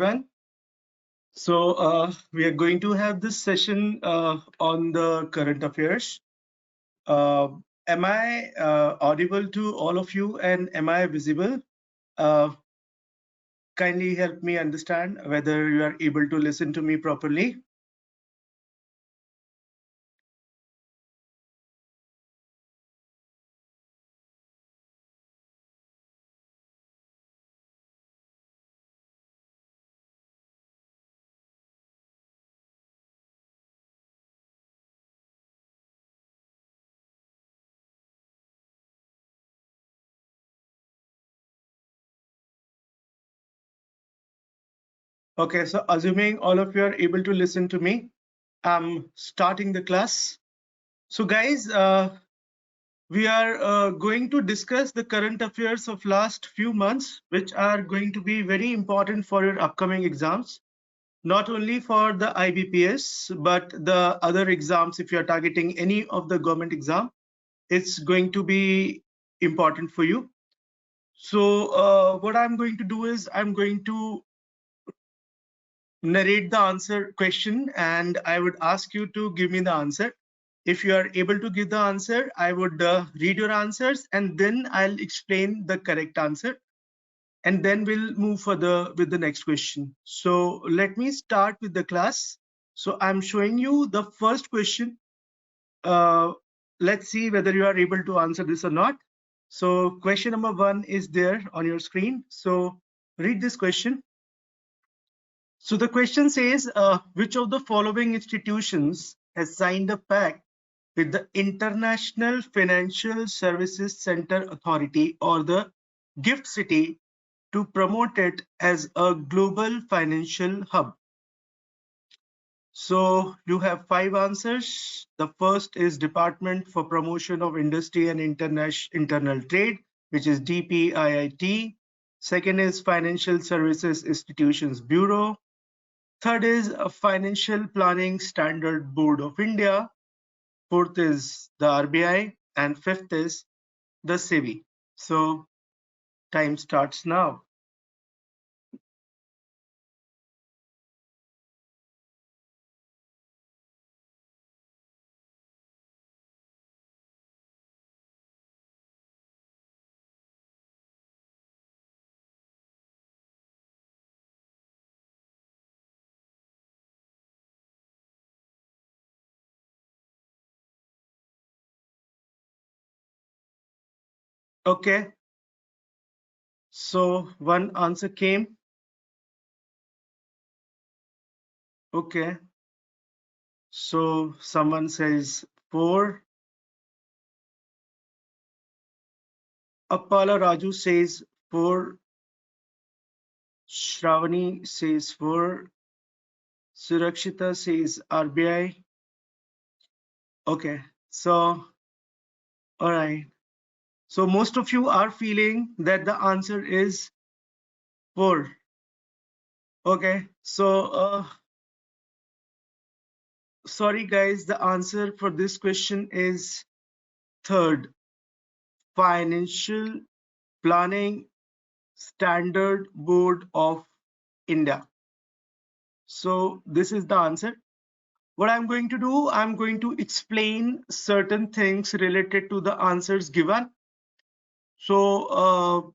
everyone. So we are going to have this session on the current affairs. Am I audible to all of you, and am I visible? Kindly help me understand whether you are able to listen to me properly. Okay, so assuming all of you are able to listen to me, I'm starting the class. So guys, we are going to discuss the current affairs of last few months, which are going to be very important for your upcoming exams, not only for the IBPS, but the other exams. If you are targeting any of the government exam, it's going to be important for you. So what I'm going to do is I'm going to narrate the answer question, and I would ask you to give me the answer. If you are able to give the answer, I would read your answers, and then I'll explain the correct answer, and then we'll move further with the next question. So let me start with the class. So I'm showing you the first question. Let's see whether you are able to answer this or not. So question number 1 is there on your screen. So read this question. So the question says, which of the following institutions has signed a pact with the International Financial Services Center Authority, or the GIFT City, to promote it as a global financial hub? So you have 5 answers. The first is Department for Promotion of Industry and Internal Trade, which is DPIIT. Second is Financial Services Institutions Bureau. Third is a Financial Planning Standard Board of India. Fourth is the RBI, and fifth is the SEBI. So time starts now. Okay. So one answer came. Okay. So someone says 4. Appala Raju says 4. Shravani says 4. Surakshita says RBI. Okay. So, all right. So most of you are feeling that the answer is 4. Okay. So, sorry guys, the answer for this question is third. Financial Planning Standard Board of India. So this is the answer. What I'm going to do, I'm going to explain certain things related to the answers given. So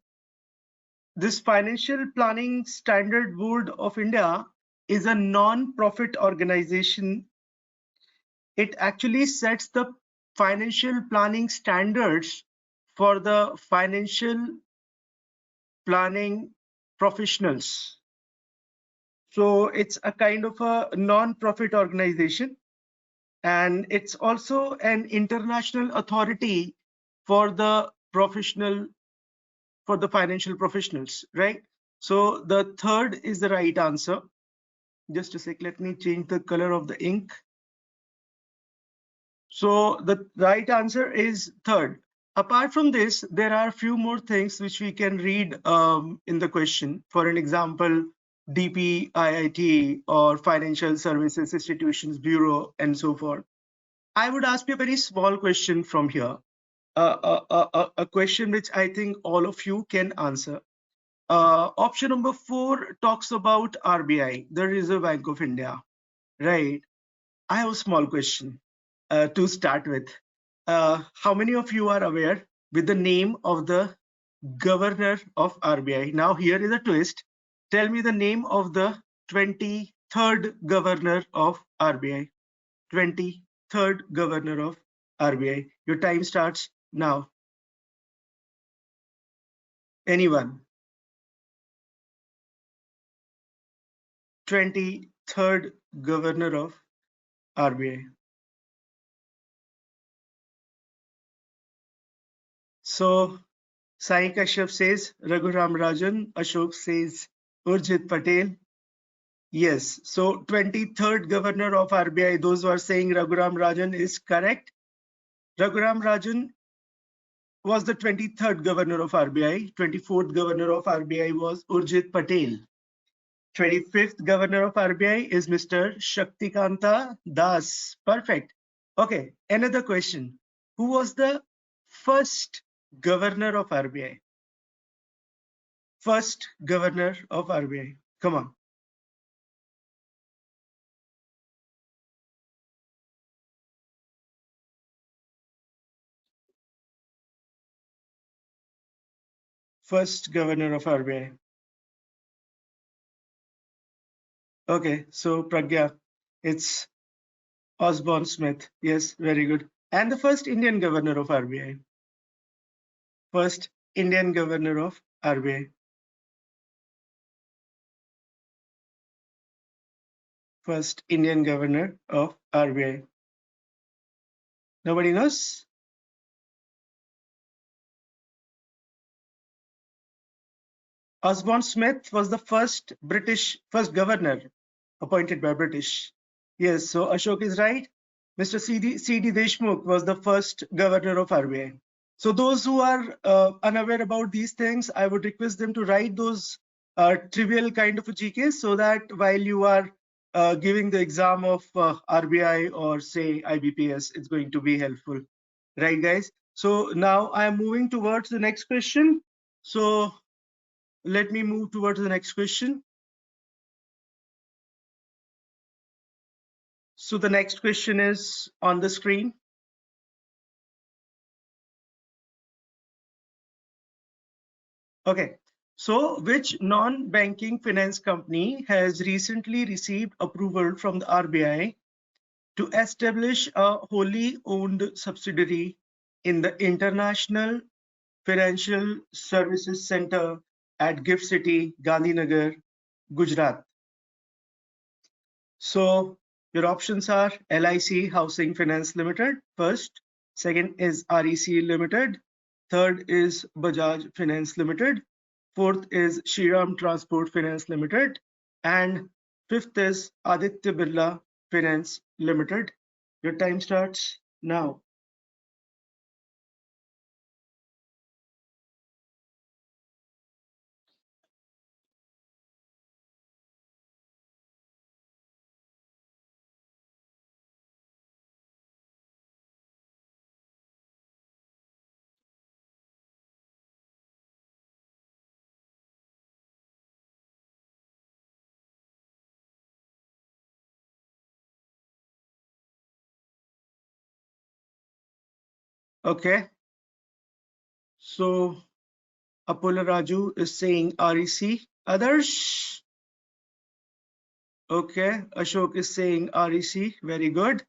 this Financial Planning Standard Board of India is a non-profit organization. It actually sets the financial planning standards for the financial planning professionals. So it's a kind of a non-profit organization, and it's also an international authority for the financial professionals, right? So the third is the right answer. Just a sec, let me change the color of the ink. So the right answer is third. Apart from this, there are a few more things which we can read in the question. For an example, DPIIT or Financial Services Institutions Bureau and so forth. I would ask you a very small question from here, a question which I think all of you can answer. Option number 4 talks about RBI, the Reserve Bank of India, right? I have a small question to start with. How many of you are aware with the name of the governor of RBI? Now here is a twist. Tell me the name of the 23rd governor of RBI. 23rd governor of RBI. Your time starts now. Anyone? 23rd governor of RBI. So Sai Kashyap says Raghuram Rajan. Ashok says Urjit Patel. Yes, so 23rd governor of RBI, those who are saying Raghuram Rajan is correct. Raghuram Rajan was the 23rd governor of RBI. 24th governor of RBI was Urjit Patel. 25th governor of RBI is Mr. Shaktikanta Das. Perfect. Okay, another question. Who was the first governor of RBI? First governor of RBI. Come on. First governor of RBI. Okay, so Pragya, it's Osborne Smith. Yes, very good. And the first Indian governor of RBI. First Indian governor of RBI. First Indian governor of RBI. Nobody knows? Osborne Smith was the first governor appointed by British. Yes, so Ashok is right. Mr. C.D. Deshmukh was the first governor of RBI. So those who are unaware about these things, I would request them to write those trivial kind of a GK so that while you are giving the exam of RBI or say IBPS, it's going to be helpful. Right, guys? So now I am moving towards the next question. So let me move towards the next question. So the next question is on the screen. Okay, so which non-banking finance company has recently received approval from the RBI to establish a wholly owned subsidiary in the International Financial Services Center at Gift City, Gandhinagar, Gujarat? So your options are LIC Housing Finance Limited first, second is REC Limited, third is Bajaj Finance Limited, fourth is Shriram Transport Finance Limited, and fifth is Aditya Birla Finance Limited. Your time starts now. Okay. So Apollo Raju is saying REC. Others? Okay. Ashok is saying REC. Very good.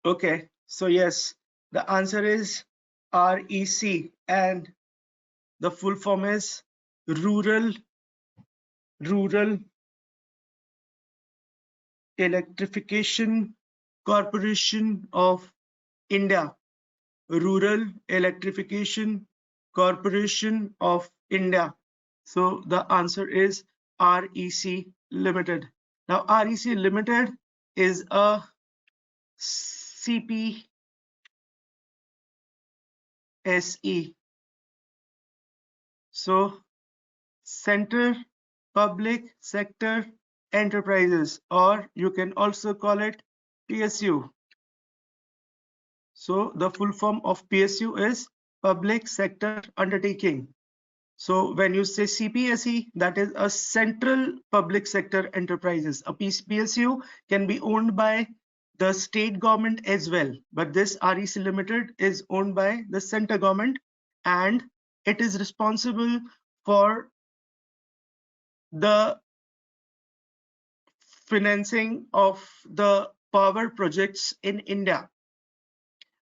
Okay, so yes, the answer is REC, and the full form is Rural Electrification Corporation of India. Rural Electrification Corporation of India. So the answer is REC Limited. Now REC Limited is a CPSE. So Center Public Sector Enterprises, or you can also call it PSU. So the full form of PSU is Public Sector Undertaking. So when you say CPSE, that is a central public sector enterprises. A PSU can be owned by the state government as well, but this REC Limited is owned by the center government, and it is responsible for the financing of the power projects in India.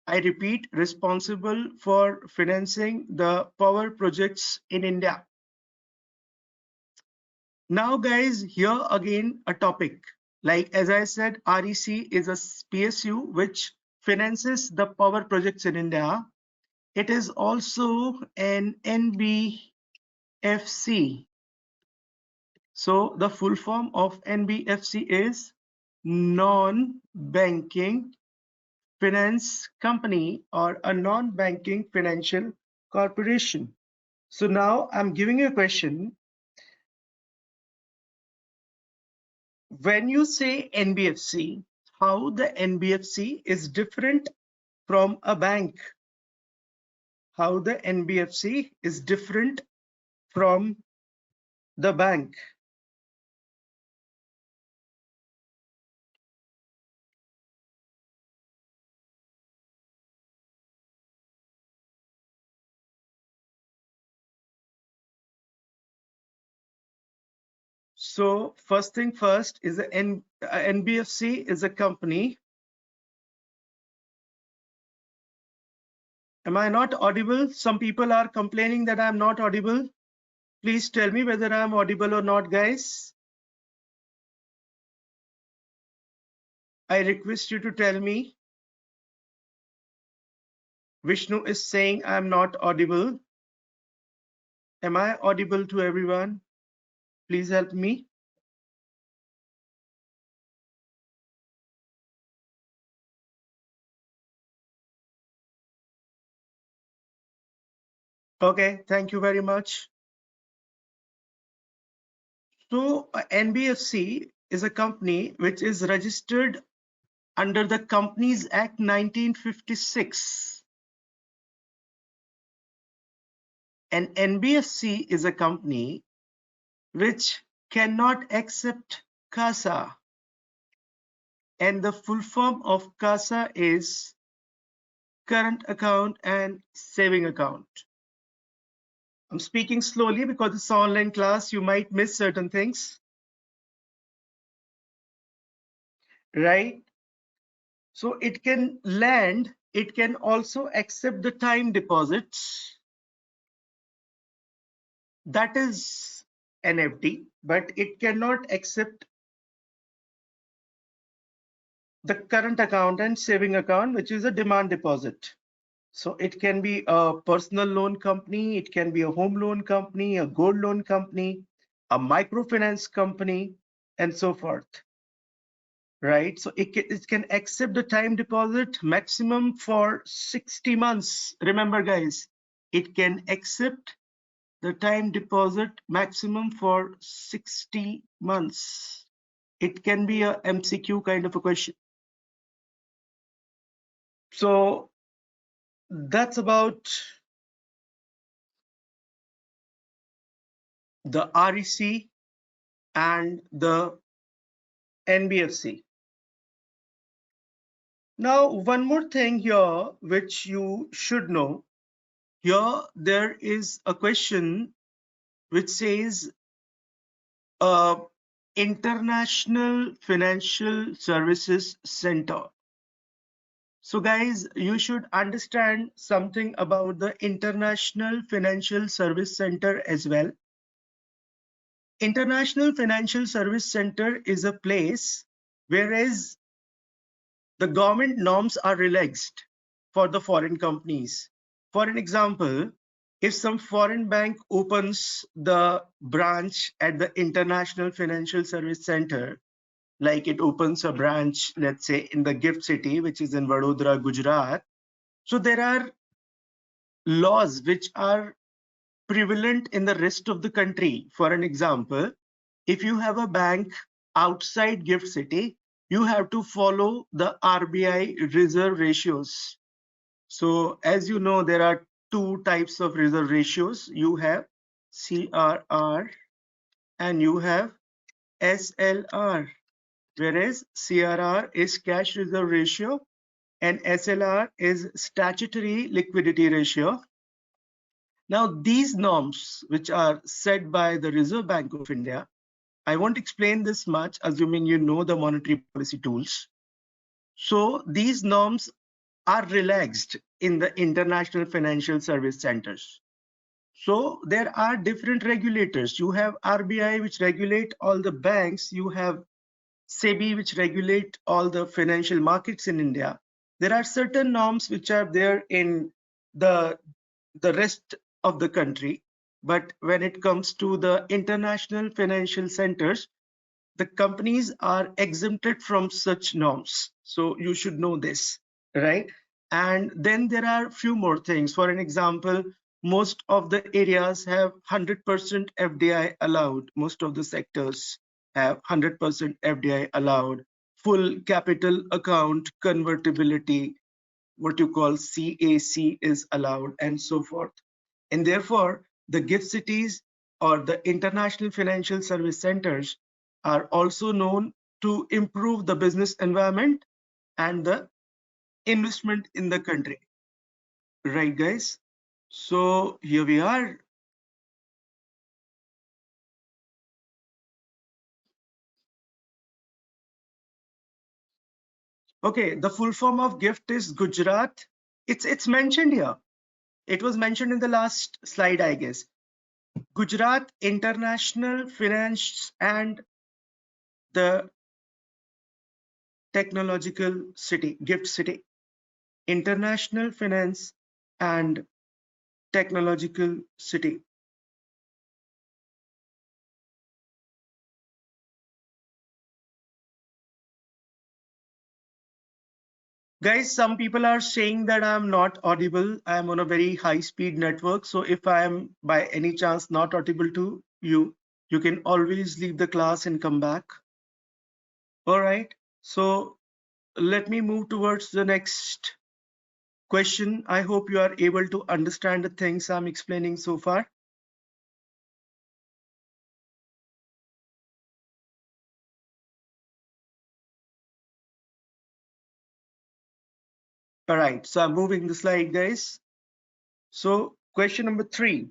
I repeat, responsible for financing the power projects in India. Now guys, here again a topic. Like as I said, REC is a PSU which finances the power projects in India. It is also an NBFC. So the full form of NBFC is non-banking finance company or a non-banking financial corporation. So now I'm giving you a question. When you say NBFC, how the NBFC is different from a bank? How the NBFC is different from the bank? So first thing first is the NBFC is a company. Am I not audible? Some people are complaining that I'm not audible. Please tell me whether I'm audible or not, guys. I request you to tell me. Vishnu is saying I'm not audible. Am I audible to everyone? Please help me. Okay, thank you very much. So NBFC is a company which is registered under the Companies Act 1956. And NBFC is a company which cannot accept CASA. And the full form of CASA is current account and saving account. I'm speaking slowly because it's an online class. You might miss certain things. Right? So it can lend, it can also accept the time deposits. That is NFT, but it cannot accept the current account and saving account, which is a demand deposit. So it can be a personal loan company, it can be a home loan company, a gold loan company, a microfinance company, and so forth. Right? So it can accept the time deposit maximum for 60 months. Remember, guys, it can accept the time deposit maximum for 60 months. It can be a MCQ kind of a question. So that's about the REC and the NBFC. Now, one more thing here which you should know. Here there is a question which says International Financial Services Center. So guys, you should understand something about the International Financial Service Center as well. International Financial Service Center is a place whereas the government norms are relaxed for the foreign companies. For an example, if some foreign bank opens the branch at the International Financial Service Center, like it opens a branch, let's say in the Gift City, which is in Vadodara, Gujarat. So there are laws which are prevalent in the rest of the country. For an example, if you have a bank outside Gift City, you have to follow the RBI reserve ratios. So as you know, there are two types of reserve ratios. You have CRR and you have SLR, whereas CRR is cash reserve ratio and SLR is statutory liquidity ratio. Now, these norms, which are set by the Reserve Bank of India, I won't explain this much, assuming you know the monetary policy tools. So these norms are relaxed in the international financial service centers. So there are different regulators. You have RBI, which regulate all the banks. You have SEBI, which regulate all the financial markets in India. There are certain norms which are there in the rest of the country. But when it comes to the international financial centers, the companies are exempted from such norms. So you should know this, right? And then there are few more things. For an example, most of the areas have 100% FDI allowed. Most of the sectors have 100% FDI allowed. Full capital account convertibility, what you call CAC, is allowed, and so forth. And therefore, the gift cities or the international financial service centers are also known to improve the business environment and the investment in the country. Right, guys? So here we are. Okay, the full form of gift is Gujarat. It's mentioned here. It was mentioned in the last slide, I guess. Gujarat International Finance and the Technological City, Gift City. International Finance and Technological City. Guys, some people are saying that I'm not audible. I'm on a very high-speed network. So if I'm by any chance not audible to you, you can always leave the class and come back. All right. So let me move towards the next question. I hope you are able to understand the things I'm explaining so far. All right. So I'm moving the slide, guys. So question number 3.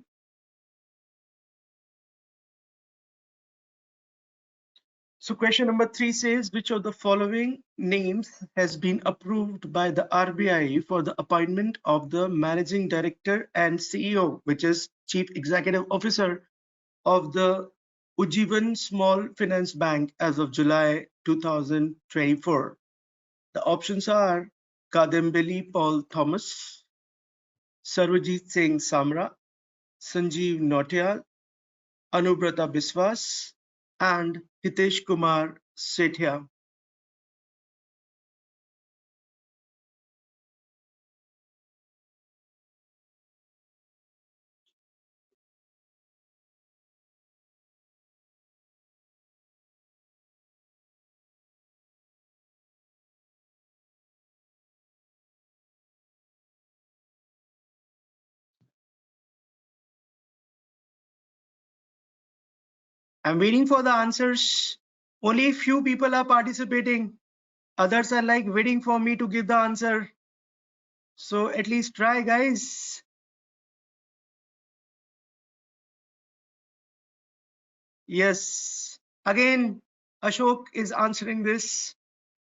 So question number 3 says, which of the following names has been approved by the RBI for the appointment of the Managing Director and CEO, which is Chief Executive Officer of the Ujjivan Small Finance Bank as of July 2024? The options are Kadambili Paul Thomas, Sarvajit Singh Samra, Sanjeev Nautiyal, Anubrata Biswas, and Hitesh Kumar Sethia. I'm waiting for the answers. Only few people are participating. Others are like waiting for me to give the answer. So at least try, guys. Yes. Again, Ashok is answering this.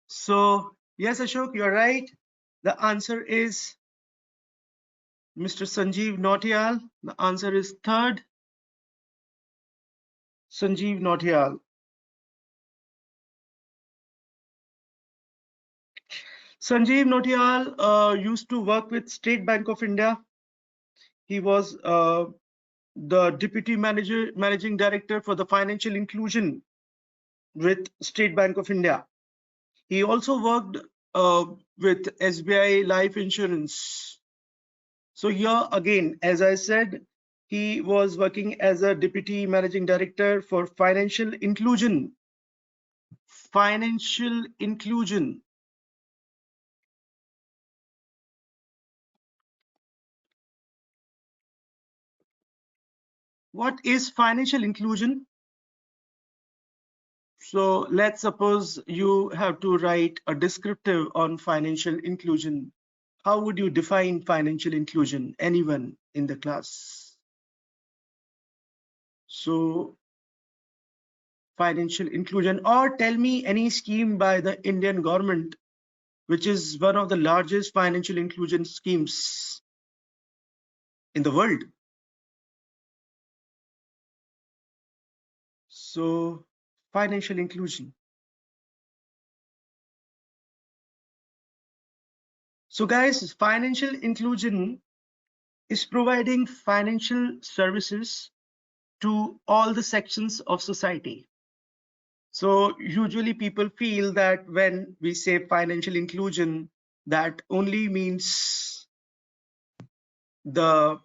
So yes, Ashok, you're right. The answer is Mr. Sanjeev Nautiyal. The answer is third. Sanjeev Nautiyal. Sanjeev Nautiyal used to work with State Bank of India. He was the Deputy Managing Director for the Financial Inclusion with State Bank of India. He also worked with SBI Life Insurance. So here again, as I said, he was working as a Deputy Managing Director for Financial Inclusion Financial inclusion. What is financial inclusion? So let's suppose you have to write a descriptive on financial inclusion. How would you define financial inclusion? Anyone in the class? So financial inclusion, or tell me any scheme by the Indian government, which is one of the largest financial inclusion schemes in the world. So financial inclusion. So guys, financial inclusion is providing financial services to all the sections of society. So usually people feel that when we say financial inclusion, that only means the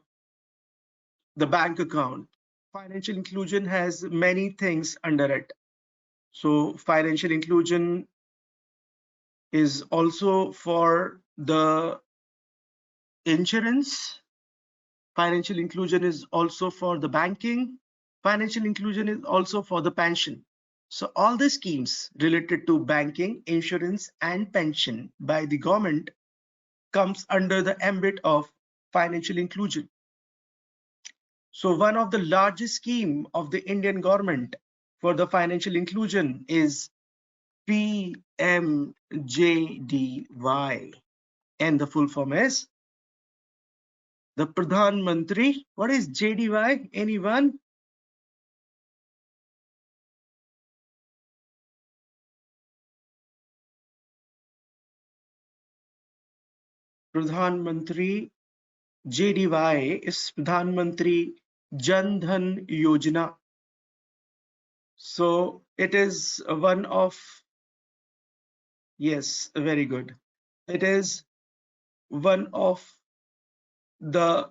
bank account. Financial inclusion has many things under it. So financial inclusion is also for the insurance. Financial inclusion is also for the banking. Financial inclusion is also for the pension. So all the schemes related to banking, insurance, and pension by the government comes under the ambit of financial inclusion. So one of the largest scheme of the Indian government for the financial inclusion is PMJDY, and the full form is the Pradhan Mantri. What is JDY? Anyone? Pradhan Mantri JDY is Pradhan Mantri Jan Dhan Yojana. So it is one of, yes, very good. It is one of the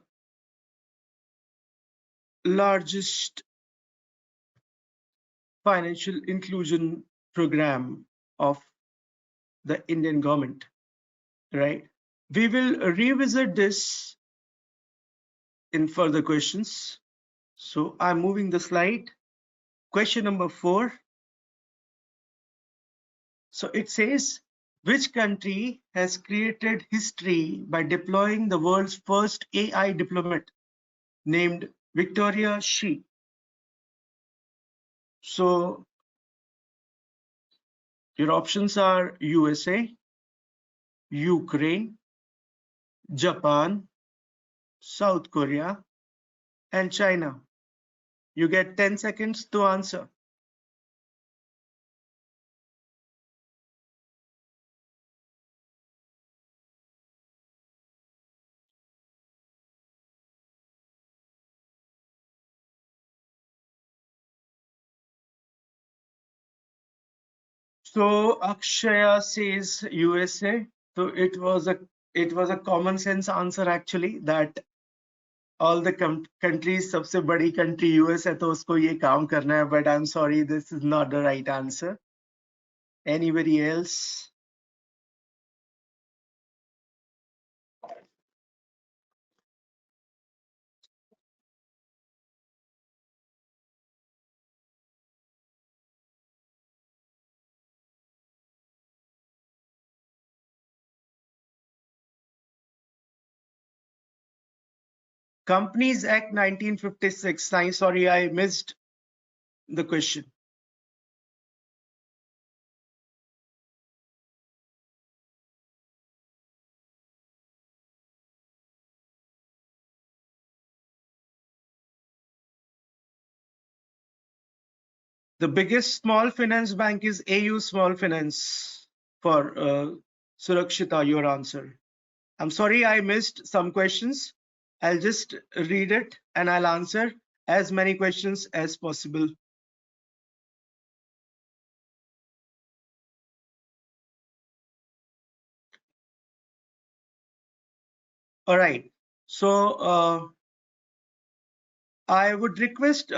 largest financial inclusion program of the Indian government, right? We will revisit this in further questions. So I'm moving the slide. Question number 4. So it says, which country has created history by deploying the world's first AI diplomat named Victoria Shi? So your options are USA, Ukraine, Japan, South Korea, and China. You get 10 seconds to answer. So Akshaya says USA. So it was a common sense answer actually, that all the countries, सबसे बड़ी country US है तो उसको ये काम करना है, but I'm sorry, this is not the right answer. Anybody else? Companies Act 1956. I'm sorry, I missed the question. The biggest small finance bank is AU Small Finance. For Surakshita, your answer. I'm sorry, I missed some questions. I'll just read it and I'll answer as many questions as possible. All right. So I would request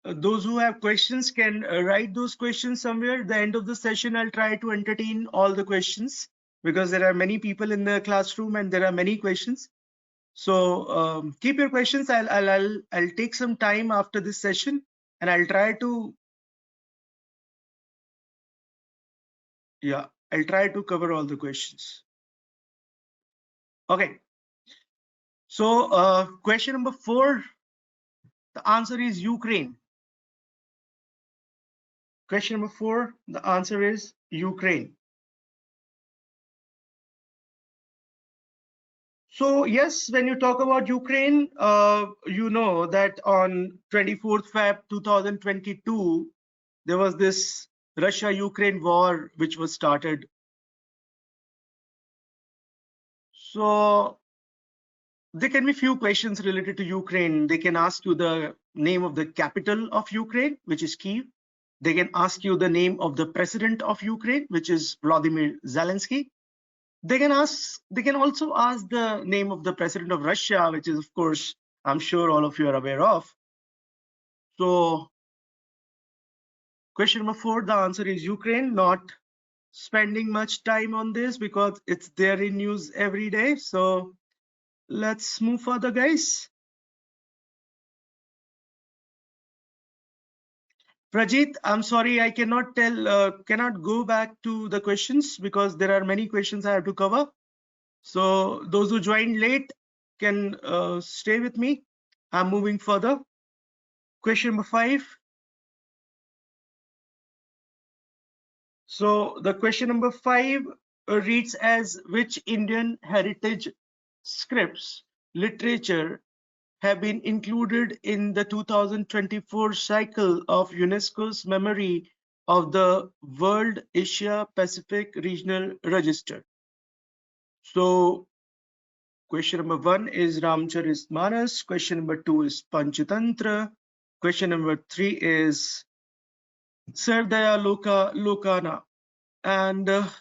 those who have questions can write those questions somewhere. At the end of the session, I'll try to entertain all the questions because there are many people in the classroom and there are many questions. So keep your questions. I'll take some time after this session and I'll try to cover all the questions. Okay. So question number 4, the answer is Ukraine. Question number 4, the answer is Ukraine. So yes, when you talk about Ukraine, you know that on 24th Feb 2022, there was this Russia-Ukraine war which was started. So there can be few questions related to Ukraine. They can ask you the name of the capital of Ukraine, which is Kyiv. They can ask you the name of the president of Ukraine, which is Vladimir Zelensky. They can also ask the name of the president of Russia, which is, of course, I'm sure all of you are aware of. So question number 4, the answer is Ukraine. Not spending much time on this because it's there in news every day. So let's move further, guys. Prajit, I'm sorry, I cannot go back to the questions because there are many questions I have to cover. So those who joined late can stay with me. I'm moving further. Question number 5. So the question number 5 reads as, which Indian heritage scripts literature have been included in the 2024 cycle of UNESCO's Memory of the World Asia Pacific Regional Register? So question number 1 is Ramcharitmanas. Question number 2 is Panchatantra. Question number 3 is Sardaya Lokana. And the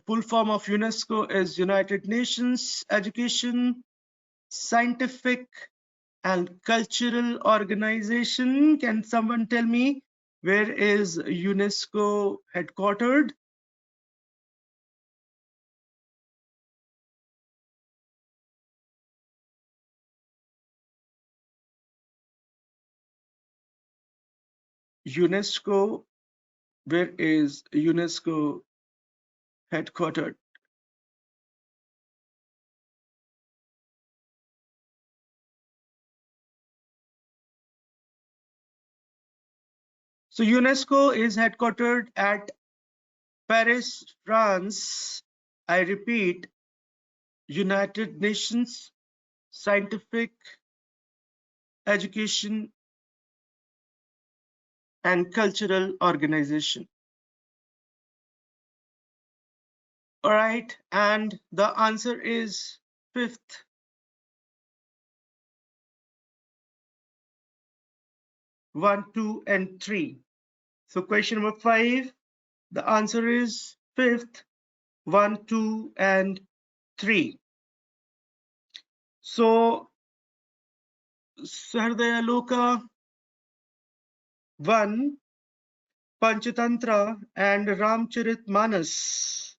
full form of UNESCO is United Nations Education, Scientific and Cultural Organization. Can someone tell me where is UNESCO headquartered? UNESCO, where is UNESCO headquartered? So UNESCO is headquartered at Paris, France. I repeat, United Nations Scientific, Education and Cultural Organization. All right, and the answer is 5th. 1, 2, and 3. So question number 5, the answer is 5th, 1, 2, and 3. So Sardaya Loka 1, Panchatantra, and Ramcharitmanas,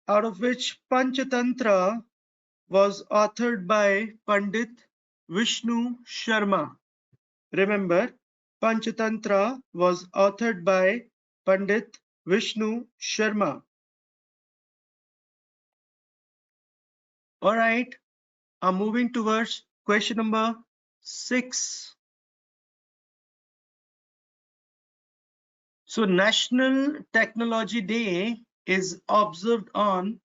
out of which Panchatantra was authored by Pandit Vishnu Sharma. Remember, Panchatantra was authored by Pandit Vishnu Sharma. All right, I'm moving towards question number 6. So National Technology Day is observed on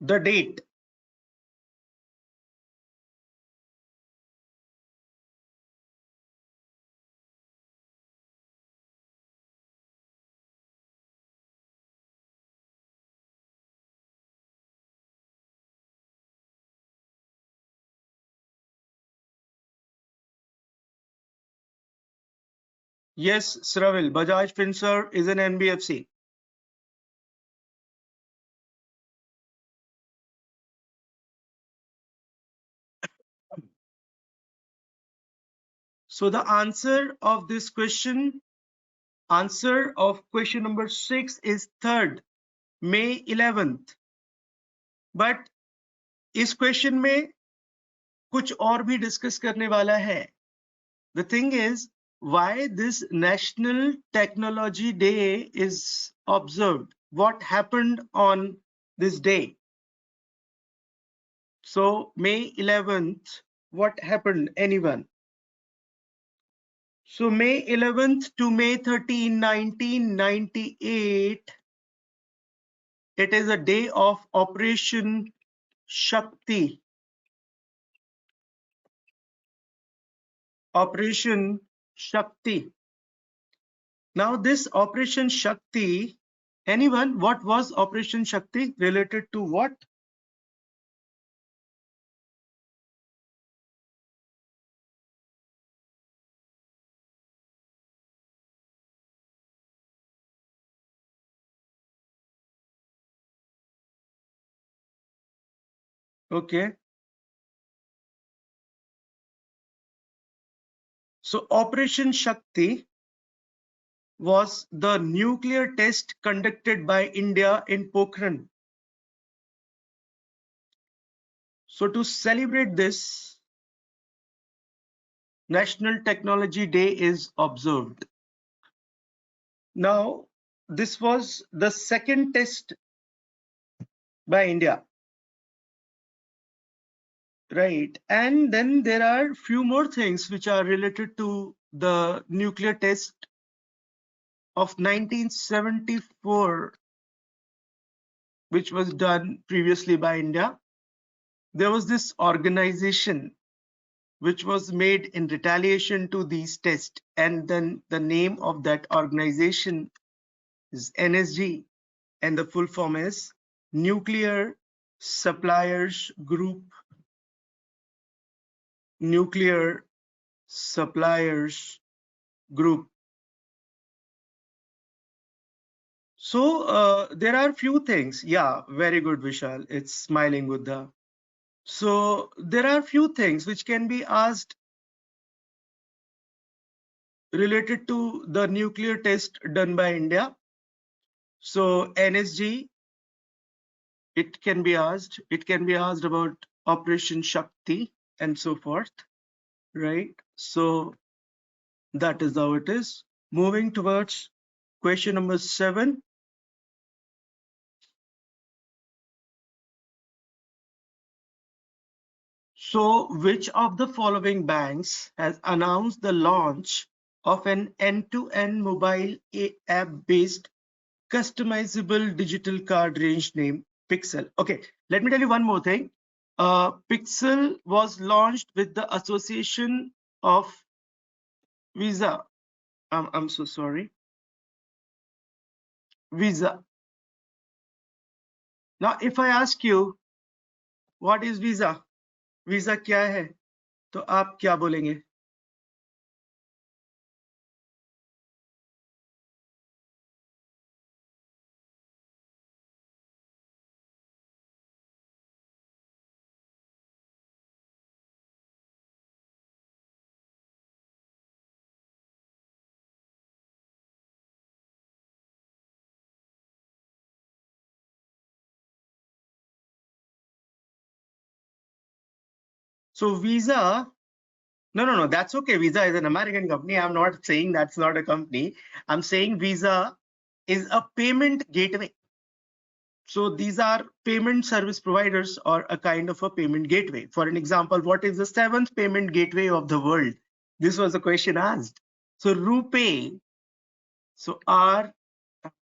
the date. Yes, Sravil, Bajaj Finserv is an NBFC. So the answer of this question, answer of question number 6 is 3rd, May 11th. But इस question में कुछ और भी discuss करने वाला है. The thing is, why this National Technology Day is observed? What happened on this day? So May 11th, what happened? Anyone? So May 11th to May 13, 1998, it is a day of Operation Shakti. Operation Shakti. Now this Operation Shakti, anyone, what was Operation Shakti? Related to what? Okay. So Operation Shakti was the nuclear test conducted by India in Pokhran. So to celebrate this, National Technology Day is observed. Now, this was the second test by India, right? And then there are few more things which are related to the nuclear test of 1974, which was done previously by India. There was this organization which was made in retaliation to these tests, and then the name of that organization is NSG, and the full form is Nuclear Suppliers Group. Nuclear Suppliers Group. So there are few things. Yeah, very good, Vishal. It's smiling Buddha. So there are few things which can be asked related to the nuclear test done by India. So NSG, it can be asked. It can be asked about Operation Shakti and so forth, right? So that is how it is. Moving towards question number 7. So which of the following banks has announced the launch of an end-to-end mobile app-based customizable digital card range named Pixel? Okay, let me tell you one more thing. Pixel was launched with the association of Visa. I'm so sorry. Visa. Now, if I ask you, what is Visa? Visa क्या है? तो आप क्या बोलेंगे? So Visa, no, that's okay. Visa is an American company. I'm not saying that's not a company. I'm saying Visa is a payment gateway. So these are payment service providers or a kind of a payment gateway. For an example, what is the 7th payment gateway of the world? This was a question asked. So RuPay, so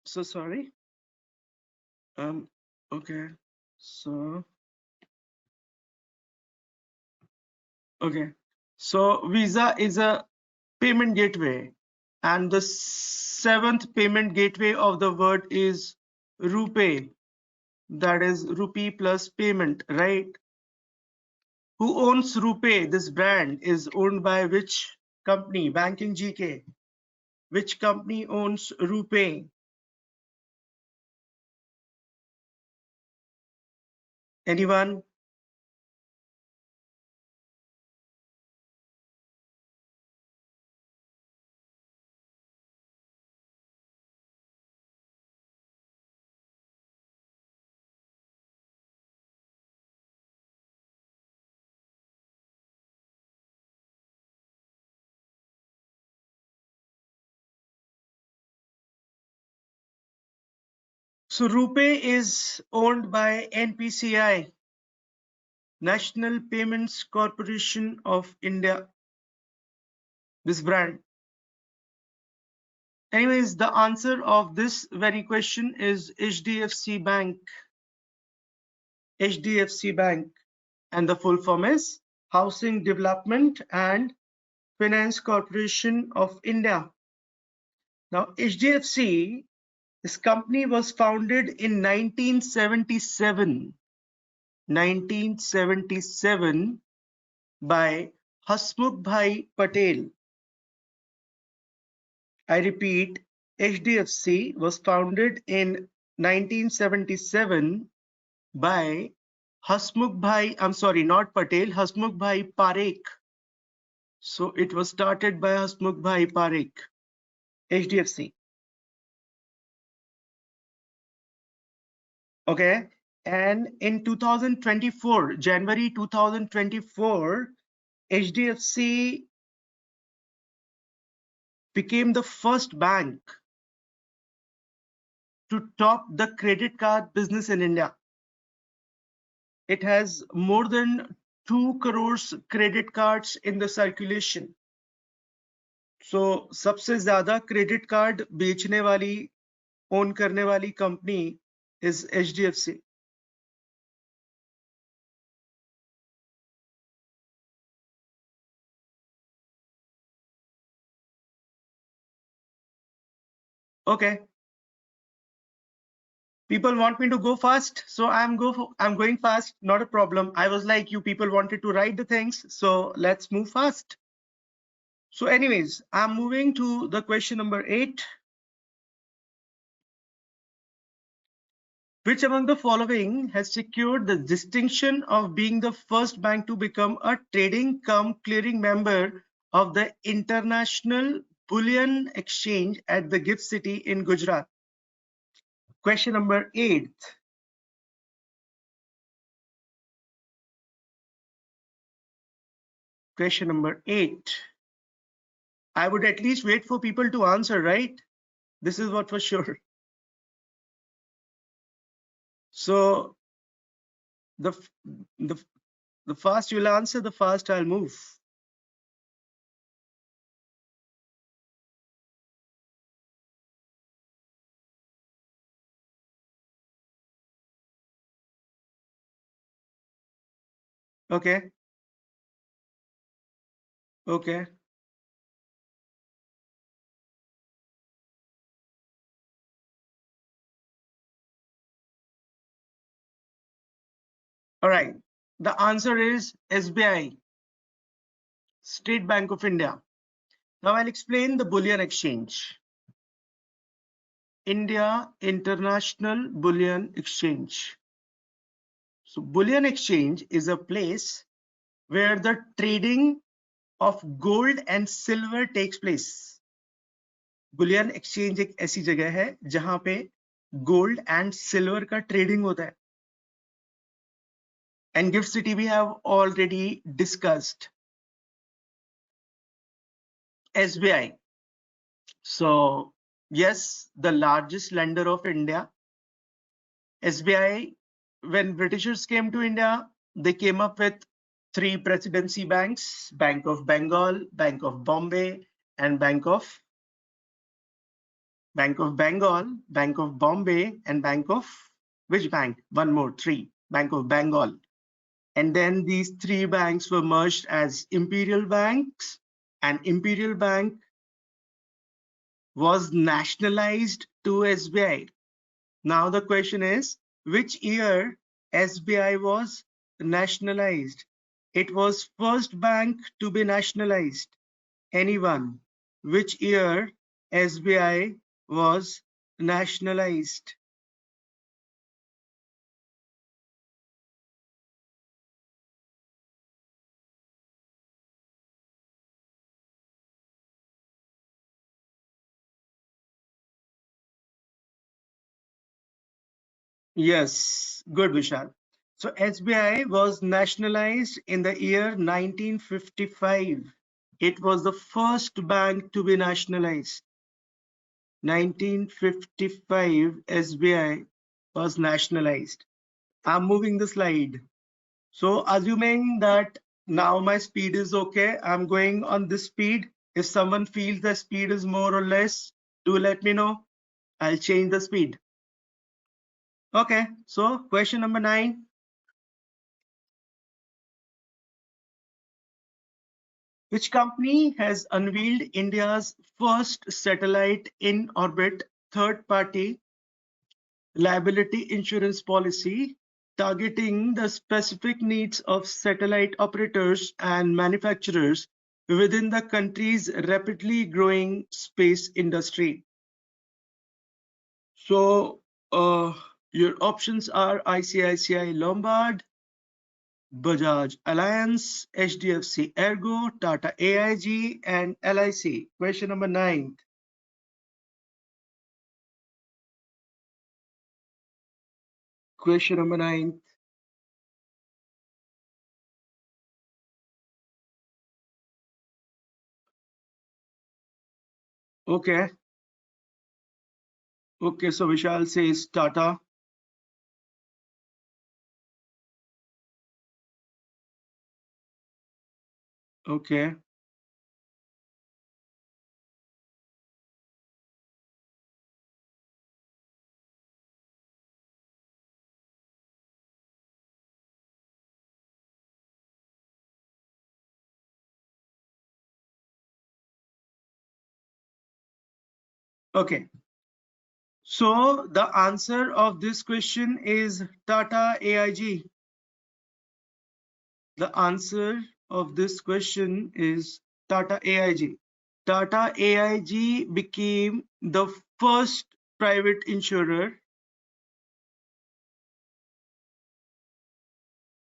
so sorry. Okay, so, okay. So Visa is a payment gateway, and the 7th payment gateway of the world is RuPay, that is rupee plus payment, right? Who owns RuPay? This brand is owned by which company? Banking GK. Which company owns RuPay? Anyone? So RuPay is owned by NPCI, National Payments Corporation of India, this brand. Anyways, the answer of this very question is HDFC Bank. HDFC Bank, and the full form is Housing Development and Finance Corporation of India. Now, HDFC, this company was founded in 1977. 1977 by Hasmukh Bhai Patel. I repeat, HDFC was founded in 1977 by Hasmukh Bhai, I'm sorry, not Patel, Hasmukh Bhai Parekh. So it was started by Hasmukh Bhai Parekh, HDFC. Okay, and in 2024, January 2024, HDFC became the first bank to top the credit card business in India. It has more than 2 crores credit cards in the circulation. So सबसे ज़्यादा credit card बेचने वाली, own करने वाली company is HDFC. Okay. People want me to go fast, so I'm going fast, not a problem. I was like, you people wanted to write the things, so let's move fast. So anyways, I'm moving to the question number 8. Which among the following has secured the distinction of being the first bank to become a trading cum clearing member of the International Bullion Exchange at the Gift City in Gujarat? Question number 8. Question number 8. I would at least wait for people to answer, right? This is what for sure. So the fast you'll answer, the fast I'll move. Okay. Okay. All right. The answer is SBI, State Bank of India. Now I'll explain the bullion exchange. India International Bullion Exchange. So bullion exchange is a place where the trading of gold and silver takes place. Bullion exchange एक ऐसी जगह है जहां पे gold and silver का trading होता है. And Gift City we have already discussed. SBI. So yes, the largest lender of India. SBI, when Britishers came to India, they came up with 3 presidency banks: Bank of Bengal, Bank of Bombay, and Bank of Bengal, Bank of Bombay, and Bank of which bank? One more, 3. Bank of Bengal. And then these 3 banks were merged as Imperial Banks, and Imperial Bank was nationalized to SBI. Now the question is, which year SBI was nationalized? It was first bank to be nationalized. Anyone? Which year SBI was nationalized? Yes, good, Vishal. So SBI was nationalized in the year 1955. It was the first bank to be nationalized. 1955 SBI was nationalized. I'm moving the slide. So assuming that now my speed is okay, I'm going on this speed. If someone feels the speed is more or less, do let me know. I'll change the speed. Okay, so question number 9. Which company has unveiled India's first satellite in orbit third-party liability insurance policy targeting the specific needs of satellite operators and manufacturers within the country's rapidly growing space industry? So your options are ICICI Lombard, Bajaj Alliance, HDFC Ergo, Tata AIG, and LIC. Question number 9. Question number 9. Okay. Okay, so Vishal says Tata. Okay. Okay. So the answer of this question is Tata AIG. The answer of this question is Tata AIG. Tata AIG became the first private insurer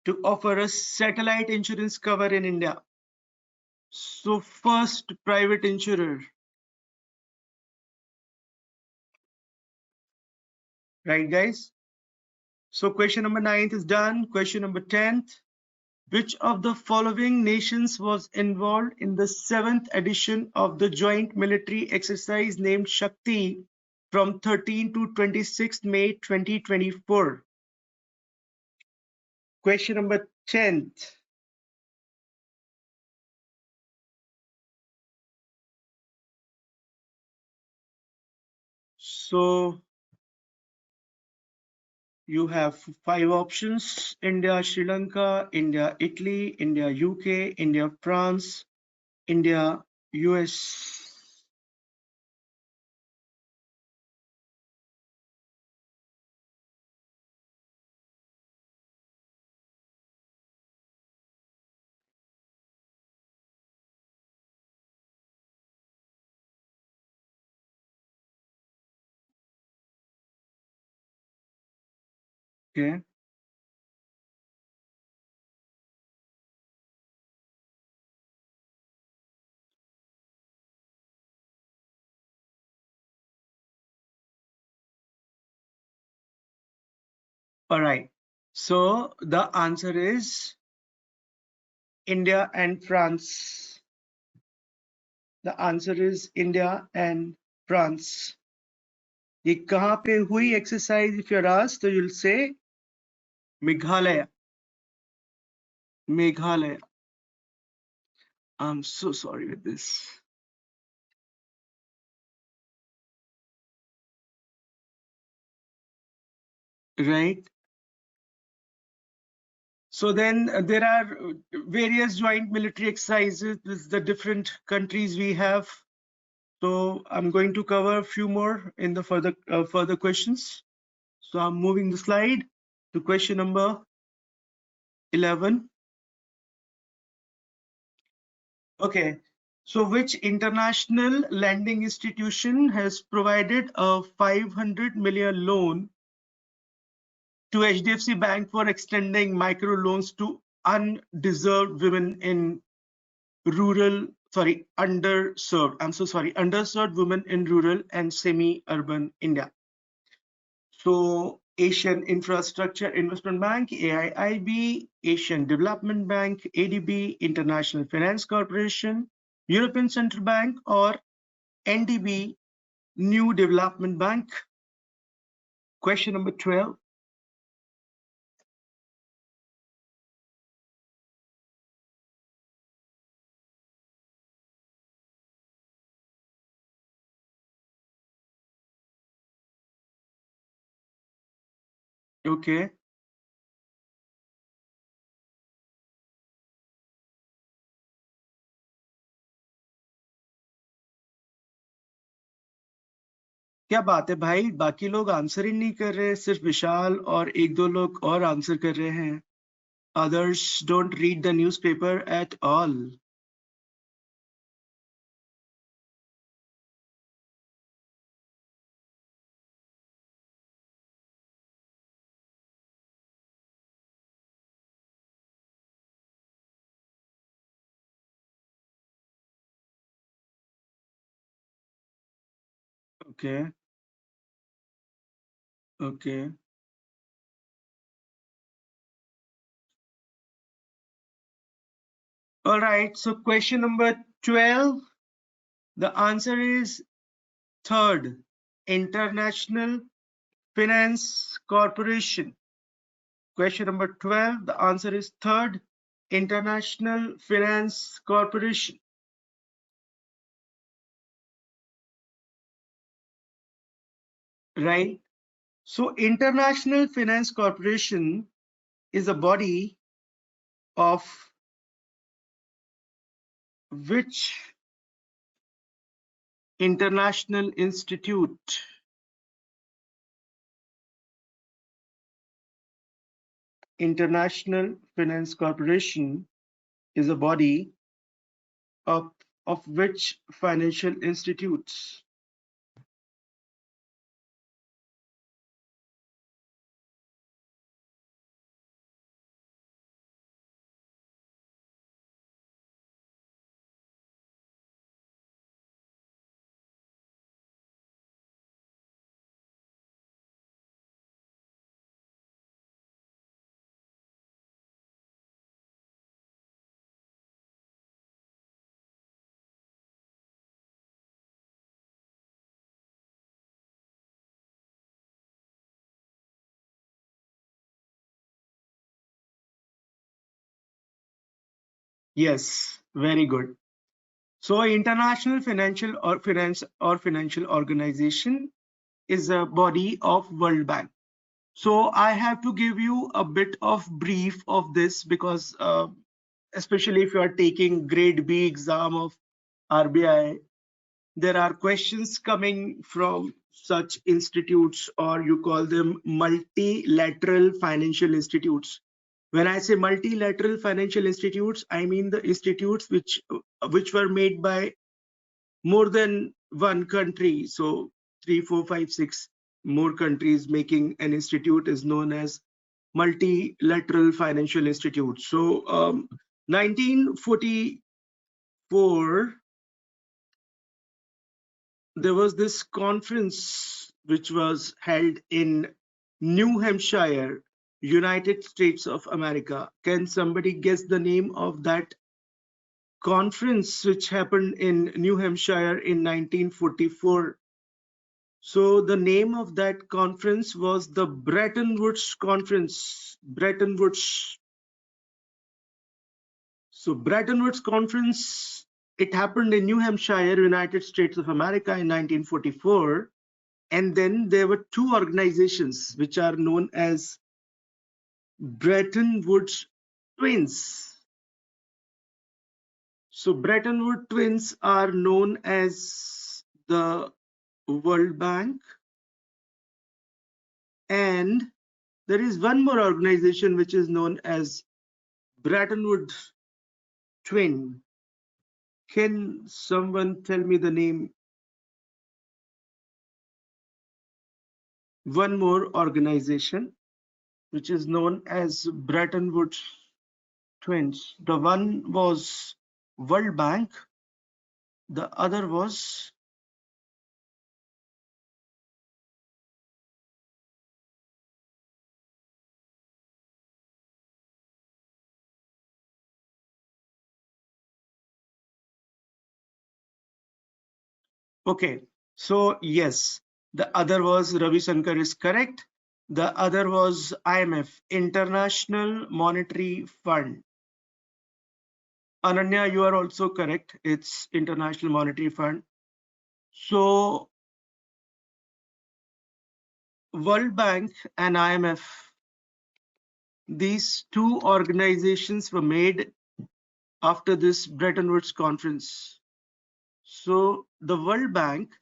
to offer a satellite insurance cover in India. So first private insurer. Right, guys? So question number 9 is done. Question number 10. Which of the following nations was involved in the 7th edition of the joint military exercise named Shakti from 13 to 26 May 2024? Question number 10. So you have 5 options: India, Sri Lanka, India, Italy, India, UK, India, France, India, US. Okay. All right. So the answer is India and France. The answer is India and France. ये कहाँ पे हुई exercise? If you're asked, so you'll say Meghalaya. Meghalaya. I'm so sorry with this. Right. So then there are various joint military exercises with the different countries we have. So I'm going to cover a few more in the further questions. So I'm moving the slide to question number 11. Okay. So which international lending institution has provided a 500 million loan to HDFC Bank for extending micro loans to undeserved women in underserved women in rural and semi-urban India? So Asian Infrastructure Investment Bank, AIIB, Asian Development Bank, ADB, International Finance Corporation, European Central Bank, or NDB, New Development Bank? Question number 12. Okay. क्या बात है भाई, बाकी लोग answer ही नहीं कर रहे, सिर्फ विशाल और एक दो लोग और आंसर कर रहे हैं. Others don't read the newspaper at all. Okay. Okay. All right. So question number 12. The answer is third. International Finance Corporation. Question number 12. The answer is third. International Finance Corporation. Right. So International Finance Corporation is a body of which international institute? International Finance Corporation is a body of which financial institutes? Yes, very good. So international financial organization is a body of World Bank. So I have to give you a bit of brief of this because especially if you are taking grade B exam of RBI, there are questions coming from such institutes, or you call them multilateral financial institutes. When I say multilateral financial institutes, I mean the institutes which were made by more than one country. So 3, 4, 5, 6 more countries making an institute is known as multilateral financial institute. So 1944, there was this conference which was held in New Hampshire, United States of America. Can somebody guess the name of that conference which happened in New Hampshire in 1944? So the name of that conference was the Bretton Woods Conference. Bretton Woods. So Bretton Woods Conference, it happened in New Hampshire, United States of America in 1944. And then there were two organizations which are known as Bretton Woods Twins. So Bretton Woods Twins are known as the World Bank, and there is one more organization which is known as Bretton Woods Twin. Can someone tell me the name? One more organization which is known as Bretton Woods Twins. The one was World Bank, the other was okay. So yes, The other was Ravi Shankar is correct. The other was IMF, International Monetary Fund. Ananya, you are also correct. It's International Monetary Fund. So World Bank and IMF, these two organizations were made after this Bretton Woods conference. So the World Bank,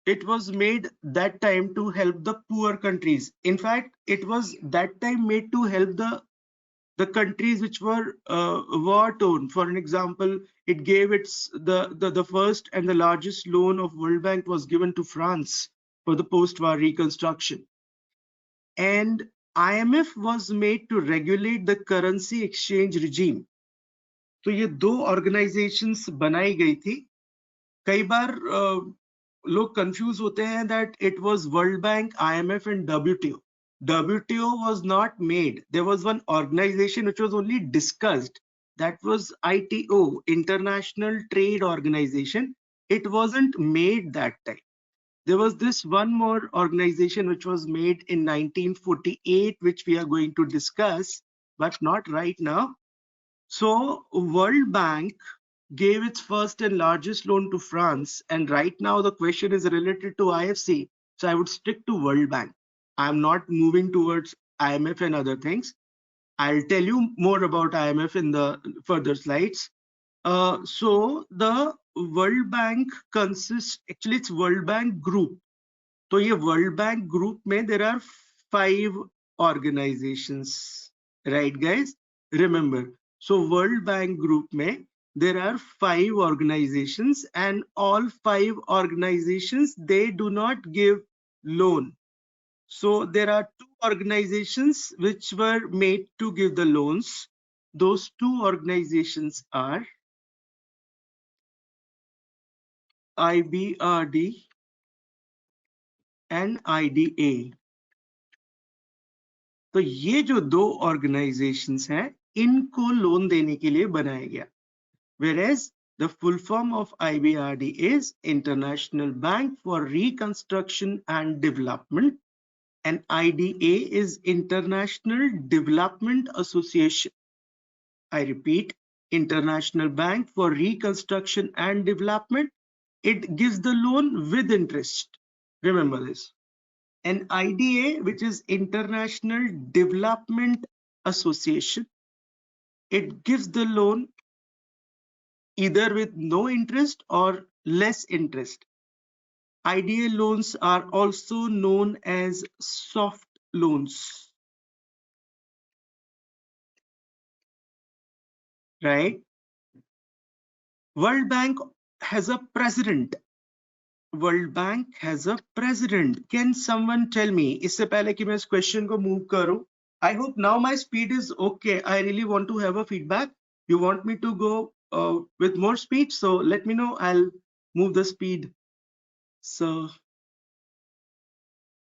it was made that time to help the poor countries. In fact, it was that time made to help the countries which were war torn. For an example, it gave its the first and the largest loan of World Bank was given to France for the post-war reconstruction. And IMF was made to regulate the currency exchange regime. तो ये दो organizations बनाई गई थी. कई बार लोग confuse होते हैं that it was World Bank, IMF and WTO. WTO was not made. There was one organization which was only discussed. That was ITO, International Trade Organization. It wasn't made that time. There was this one more organization which was made in 1948, which we are going to discuss, but not right now. So World Bank gave its first and largest loan to France, and right now the question is related to IFC, so I would stick to World Bank. I'm not moving towards IMF and other things. I'll tell you more about IMF in the further slides. So the World Bank consists, actually it's World Bank Group. So ये World Bank Group में there are 5 organizations, right guys? Remember, so World Bank Group में there are 5 organizations, and all 5 organizations, they do not give loan. So there are 2 organizations which were made to give the loans. Those 2 organizations are IBRD and IDA. तो ये जो 2 organizations हैं, इनको loan देने के लिए बनाया गया. Whereas the full form of IBRD is International Bank for Reconstruction and Development, and IDA is International Development Association. I repeat, International Bank for Reconstruction and Development. It gives the loan with interest. Remember this. And IDA, which is International Development Association, it gives the loan either with no interest or less interest. IDA loans are also known as soft loans, right? World Bank has a president. World Bank has a president. Can someone tell me, इससे पहले कि मैं इस question को move करूं, I hope now my speed is okay. I really want to have a feedback. You want me to go with more speed? So let me know. I'll move the speed. So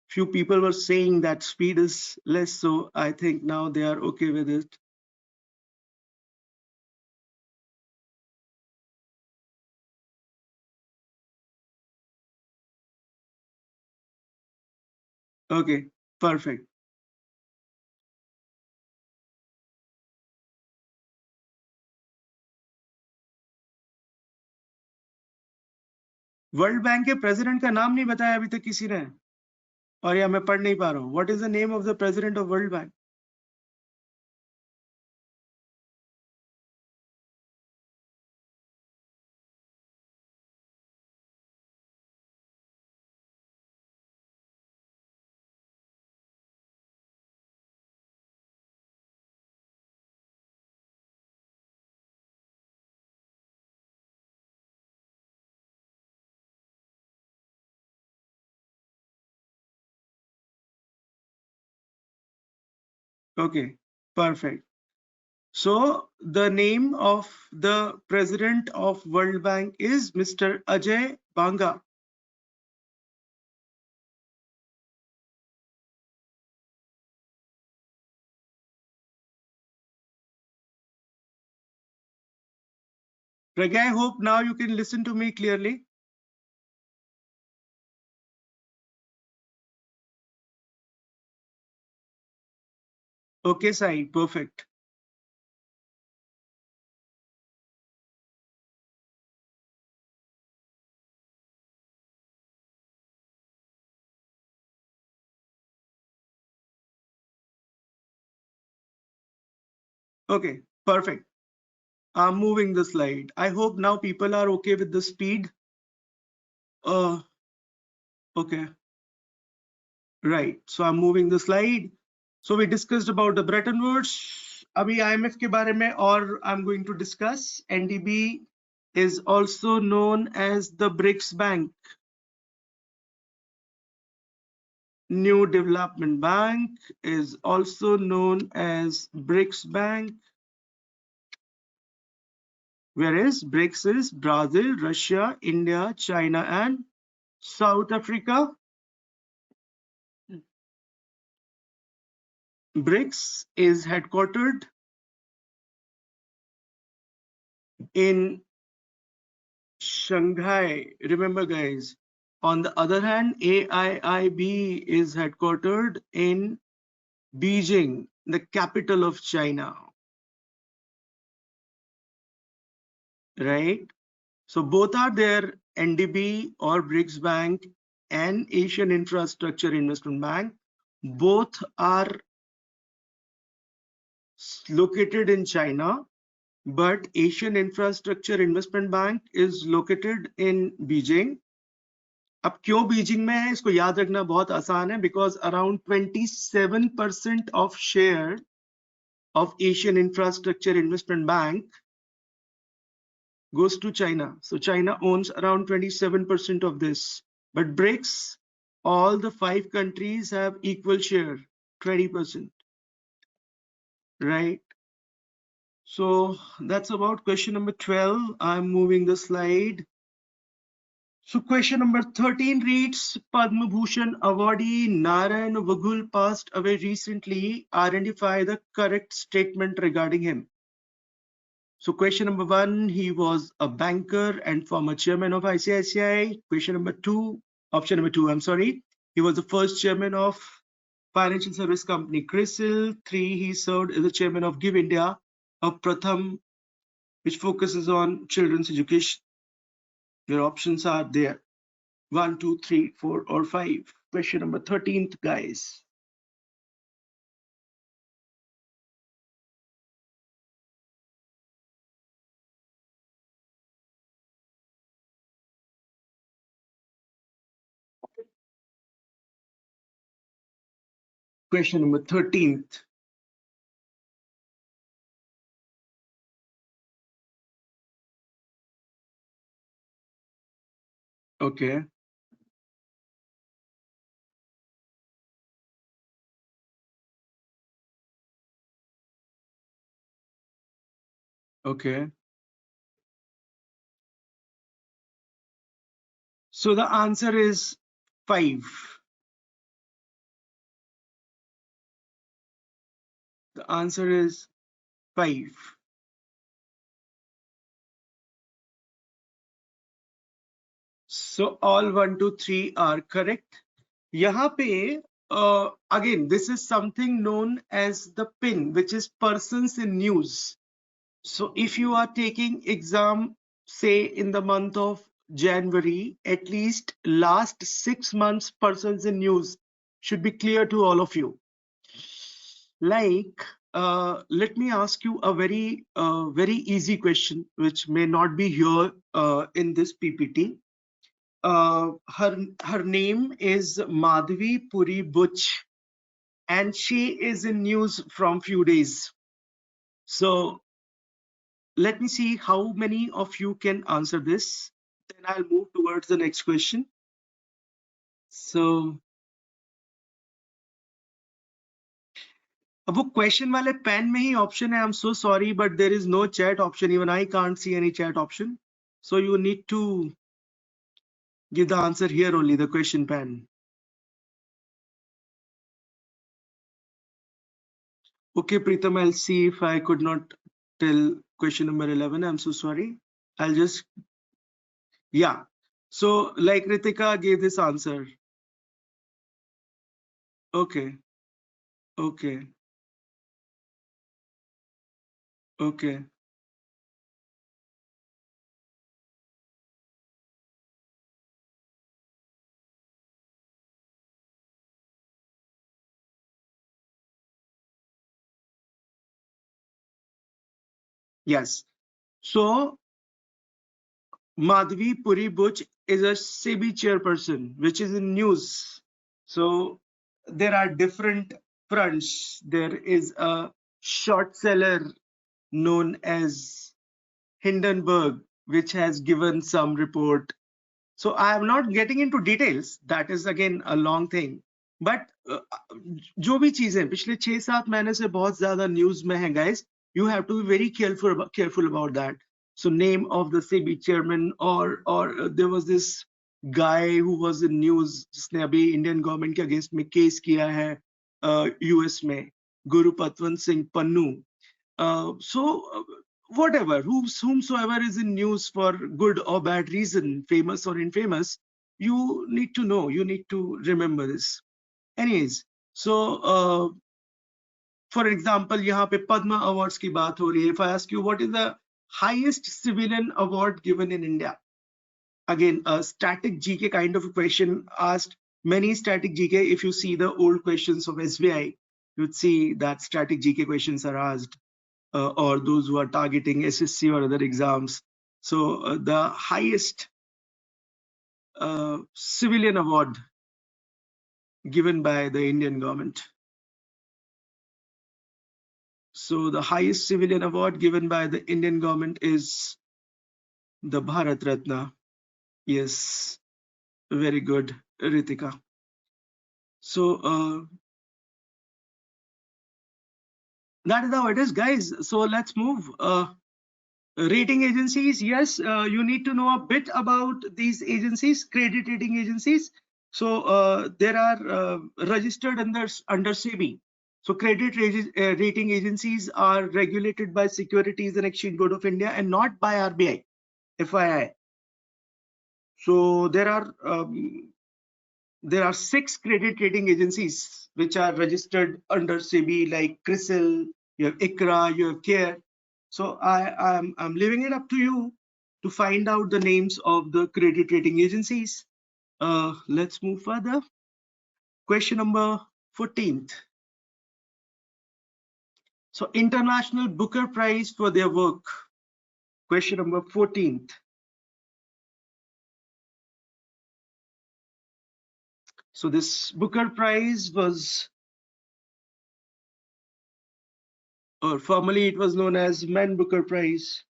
few people were saying that speed is less, so I think now they are okay with it. Okay, perfect. World bank के president का नाम नहीं बताया अभी तक किसी ने, और या मैं पढ़ नहीं पा रहा हूँ. What is the name of the president of World Bank? Okay, perfect. So the name of the president of World Bank is Mr. Ajay Banga. Pragya, I hope now you can listen to me clearly. Okay, Sai, perfect. Okay, perfect. I'm moving the slide. I hope now people are okay with the speed. Okay, right. So I'm moving the slide. So we discussed about the Bretton Woods. अभी IMF के बारे में और I'm going to discuss. NDB is also known as the BRICS Bank. New Development Bank is also known as BRICS Bank. Whereas BRICS is Brazil, Russia, India, China, and South Africa. BRICS is headquartered in Shanghai. Remember, guys. On the other hand, AIIB is headquartered in Beijing, the capital of China. Right? So both are there, NDB or BRICS Bank and Asian Infrastructure Investment Bank. Both are located in China, but Asian Infrastructure Investment Bank is located in Beijing. अब क्यों Beijing में है इसको याद रखना बहुत आसान है, because around 27% of share of Asian Infrastructure Investment Bank goes to China. So China owns around 27% of this. But BRICS, all the 5 countries have equal share, 20%. Right? So that's about question number 12. I'm moving the slide. So question number 13 reads, Padma Bhushan awardee Narayan Vagul passed away recently. Identify the correct statement regarding him. So question number 1, he was a banker and former chairman of ICICI. Question number 2, option number 2, I'm sorry. He was the first chairman of financial service company CRISIL. 3, he served as the chairman of Give India, a Pratham, which focuses on children's education. Your options are there. 1, 2, 3, 4, or 5. Question number 13th, guys. Question number 13th. Okay. Okay. So the answer is 5. The answer is 5. So all 1, 2, 3 are correct. Yahan pe, again, this is something known as the PIN, which is persons in news. So if you are taking exam, say in the month of January, at least last 6 months persons in news should be clear to all of you. Like, let me ask you a very easy question, which may not be here in this PPT. Her name is Madhavi Puri Butch, and she is in news from few days. So let me see how many of you can answer this. Then I'll move towards the next question. So अब वो question वाले pen में ही option है. I'm so sorry, but there is no chat option. Even I can't see any chat option. So you need to give the answer here only, the question pen. Okay, Pritam, I'll see if I could not tell question number 11. I'm so sorry. I'll just, yeah. So like Ritika gave this answer. Okay. Okay. Okay. Yes. So Madhvi Puri Buch is a SEBI chairperson, which is in news. So there are different fronts. There is a short seller known as Hindenburg, which has given some report. So I am not getting into details. That is again a long thing. But जो भी चीजें पिछले 6-7 महीने से बहुत ज्यादा news में है guys, you have to be very careful about that. So name of the SEBI chairman or there was this guy who was in news जिसने अभी इंडियन गवर्नमेंट के अगेंस्ट में केस किया है यूएस में, Gurpatwant Singh Pannu. So whatever, whomsoever is in news for good or bad reason, famous or infamous, you need to know, you need to remember this. Anyways, so for example, यहाँ पे Padma Awards की बात हो रही है. If I ask you what is the highest civilian award given in India? Again, a static GK kind of a question asked. Many static GK, if you see the old questions of SBI, you'd see that static GK questions are asked. Or those who are targeting SSC or other exams. So the highest civilian award given by the Indian government. So the highest civilian award given by the Indian government is the Bharat Ratna. Yes, very good, Ritika. So that is how it is, guys. So let's move. Rating agencies, yes, you need to know a bit about these agencies, credit rating agencies. So there are registered under SEBI. So credit rating agencies are regulated by Securities and Exchange Board of India and not by RBI, FII. So there are 6 credit rating agencies which are registered under SEBI, like CRISIL, you have ICRA, you have CARE. So I'm leaving it up to you to find out the names of the credit rating agencies. Let's move further. Question number 14th. So International Booker Prize for their work. Question number 14th. So this Booker Prize was, or formerly it was known as Man Booker Prize,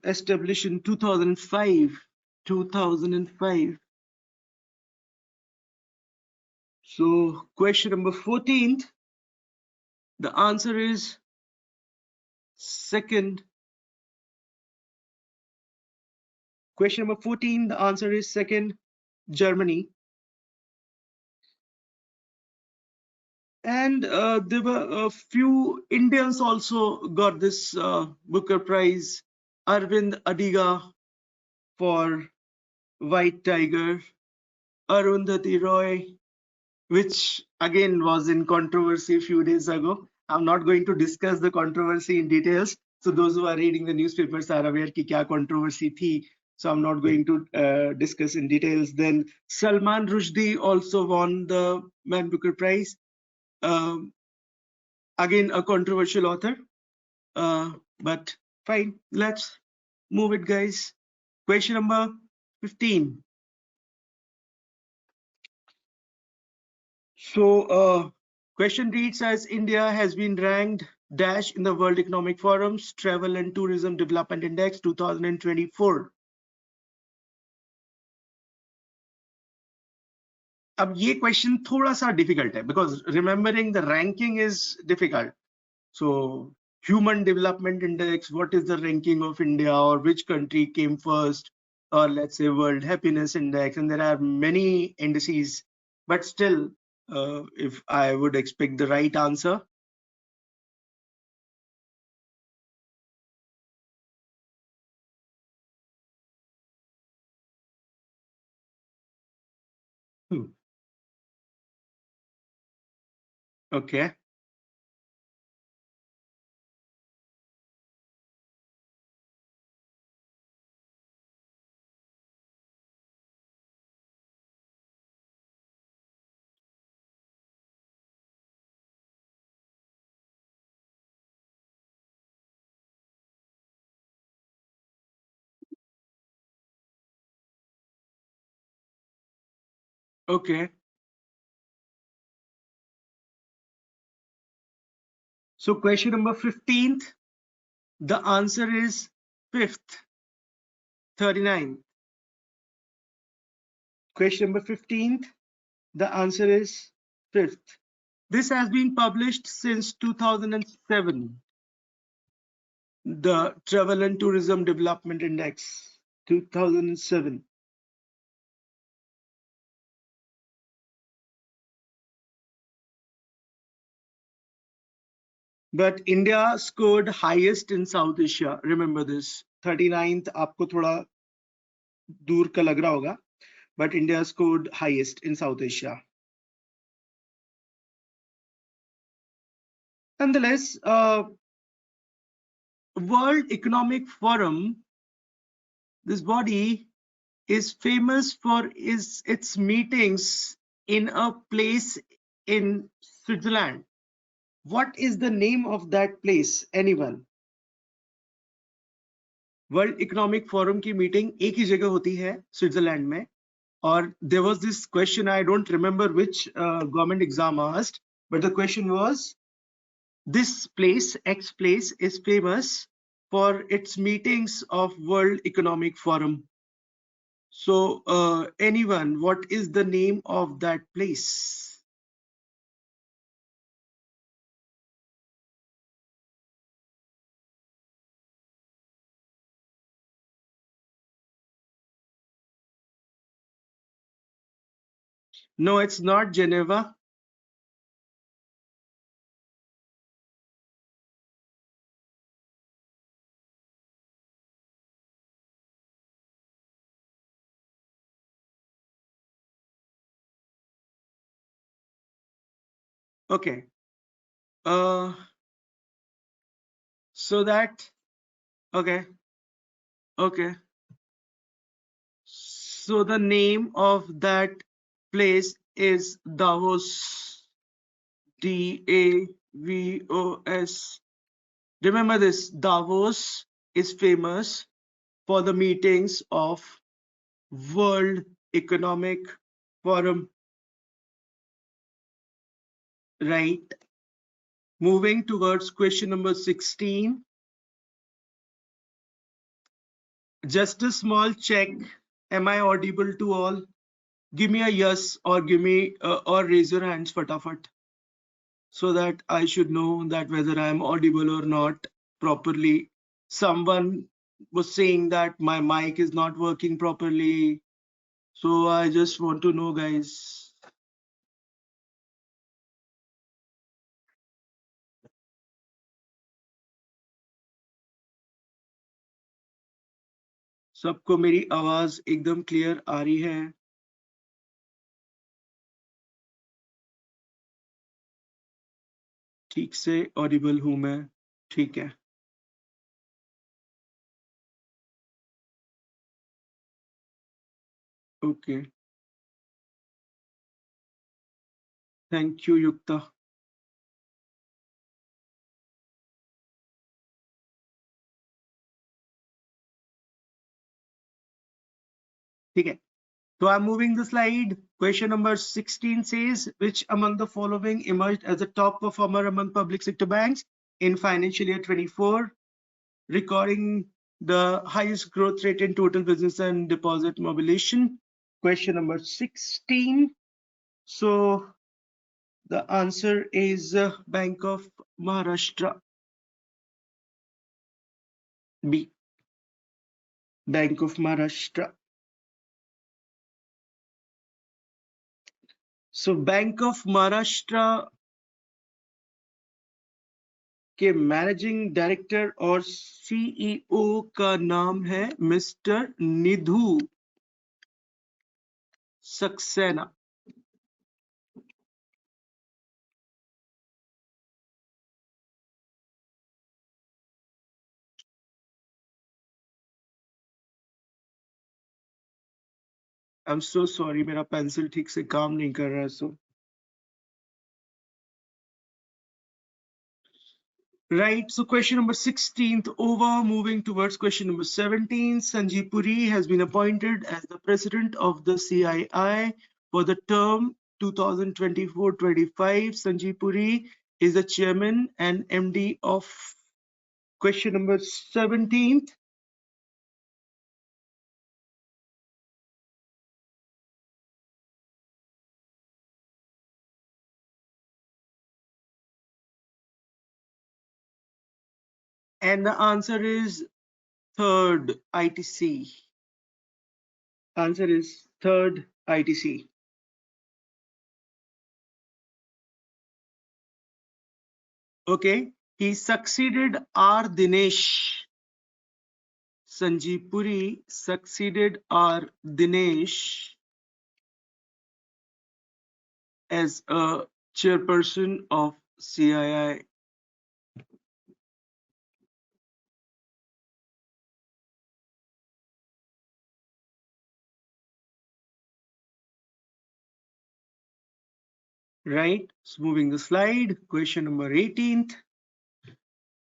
established in 2005. 2005. So question number 14th, the answer is second. Question number 14, the answer is second, Germany. And there were a few Indians also got this Booker Prize. Arvind Adiga for White Tiger, Arundhati Roy, which again was in controversy a few days ago. I'm not going to discuss the controversy in details. So those who are reading the newspapers are aware ki kya controversy thi. So I'm not going to discuss in details. Then Salman Rushdie also won the Man Booker Prize. Again, a controversial author. But fine, let's move it, guys. Question number 15. So question reads as India has been ranked dash in the World Economic Forum's Travel and Tourism Development Index 2024. अब ये question थोड़ा सा difficult है because remembering the ranking is difficult. So Human Development Index, what is the ranking of India, or which country came first, or let's say World Happiness Index, and there are many indices, but still if I would expect the right answer. Okay. Okay. So question number 15th, the answer is 5th, 39. Question number 15th, the answer is 5th. This has been published since 2007. The Travel and Tourism Development Index, 2007. But India scored highest in South Asia. Remember this. 39th आपको थोड़ा दूर का लग रहा होगा. But India scored highest in South Asia. Nonetheless, World Economic Forum, this body is famous for its meetings in a place in Switzerland. What is the name of that place? Anyone? World Economic Forum की meeting एक ही जगह होती है Switzerland में. और there was this question, I don't remember which government exam asked, but the question was, this place, X place, is famous for its meetings of World Economic Forum. So anyone, what is the name of that place? No, it's not Geneva. Okay. So that, okay. So the name of that place is Davos. DAVOS. Remember this, Davos is famous for the meetings of World Economic Forum. Right. Moving towards question number 16. Just a small check. Am I audible to all? Give me a yes or give me or raise your hands fatafat, so that I should know that whether I am audible or not properly. Someone was saying that my mic is not working properly. So I just want to know, guys. सबको मेरी आवाज एकदम clear आ रही है? ठीक से Audible हूं मैं? ठीक है. ओके. थैंक यू युक्ता. ठीक है. So I'm moving the slide. Question number 16 says, which among the following emerged as a top performer among public sector banks in financial year 24, recording the highest growth rate in total business and deposit mobilization? Question number 16. So the answer is Bank of Maharashtra. B. Bank of Maharashtra. So Bank of Maharashtra के managing director और CEO का नाम है mister Nidhu Saxena. I am so sorry, मेरा pencil ठीक से काम नहीं कर रहा है. सो right, so question number 16th over. Moving towards question number 17. Sanjeev Puri has been appointed as the president of the CII for the term 2024-25. Sanjeev Puri is the chairman and MD of question number 17th. And the answer is third ITC. Answer is third ITC. Okay, he succeeded R. Dinesh. Sanjeev Puri succeeded R. Dinesh as a chairperson of CII. Right, so moving the slide, question number 18th.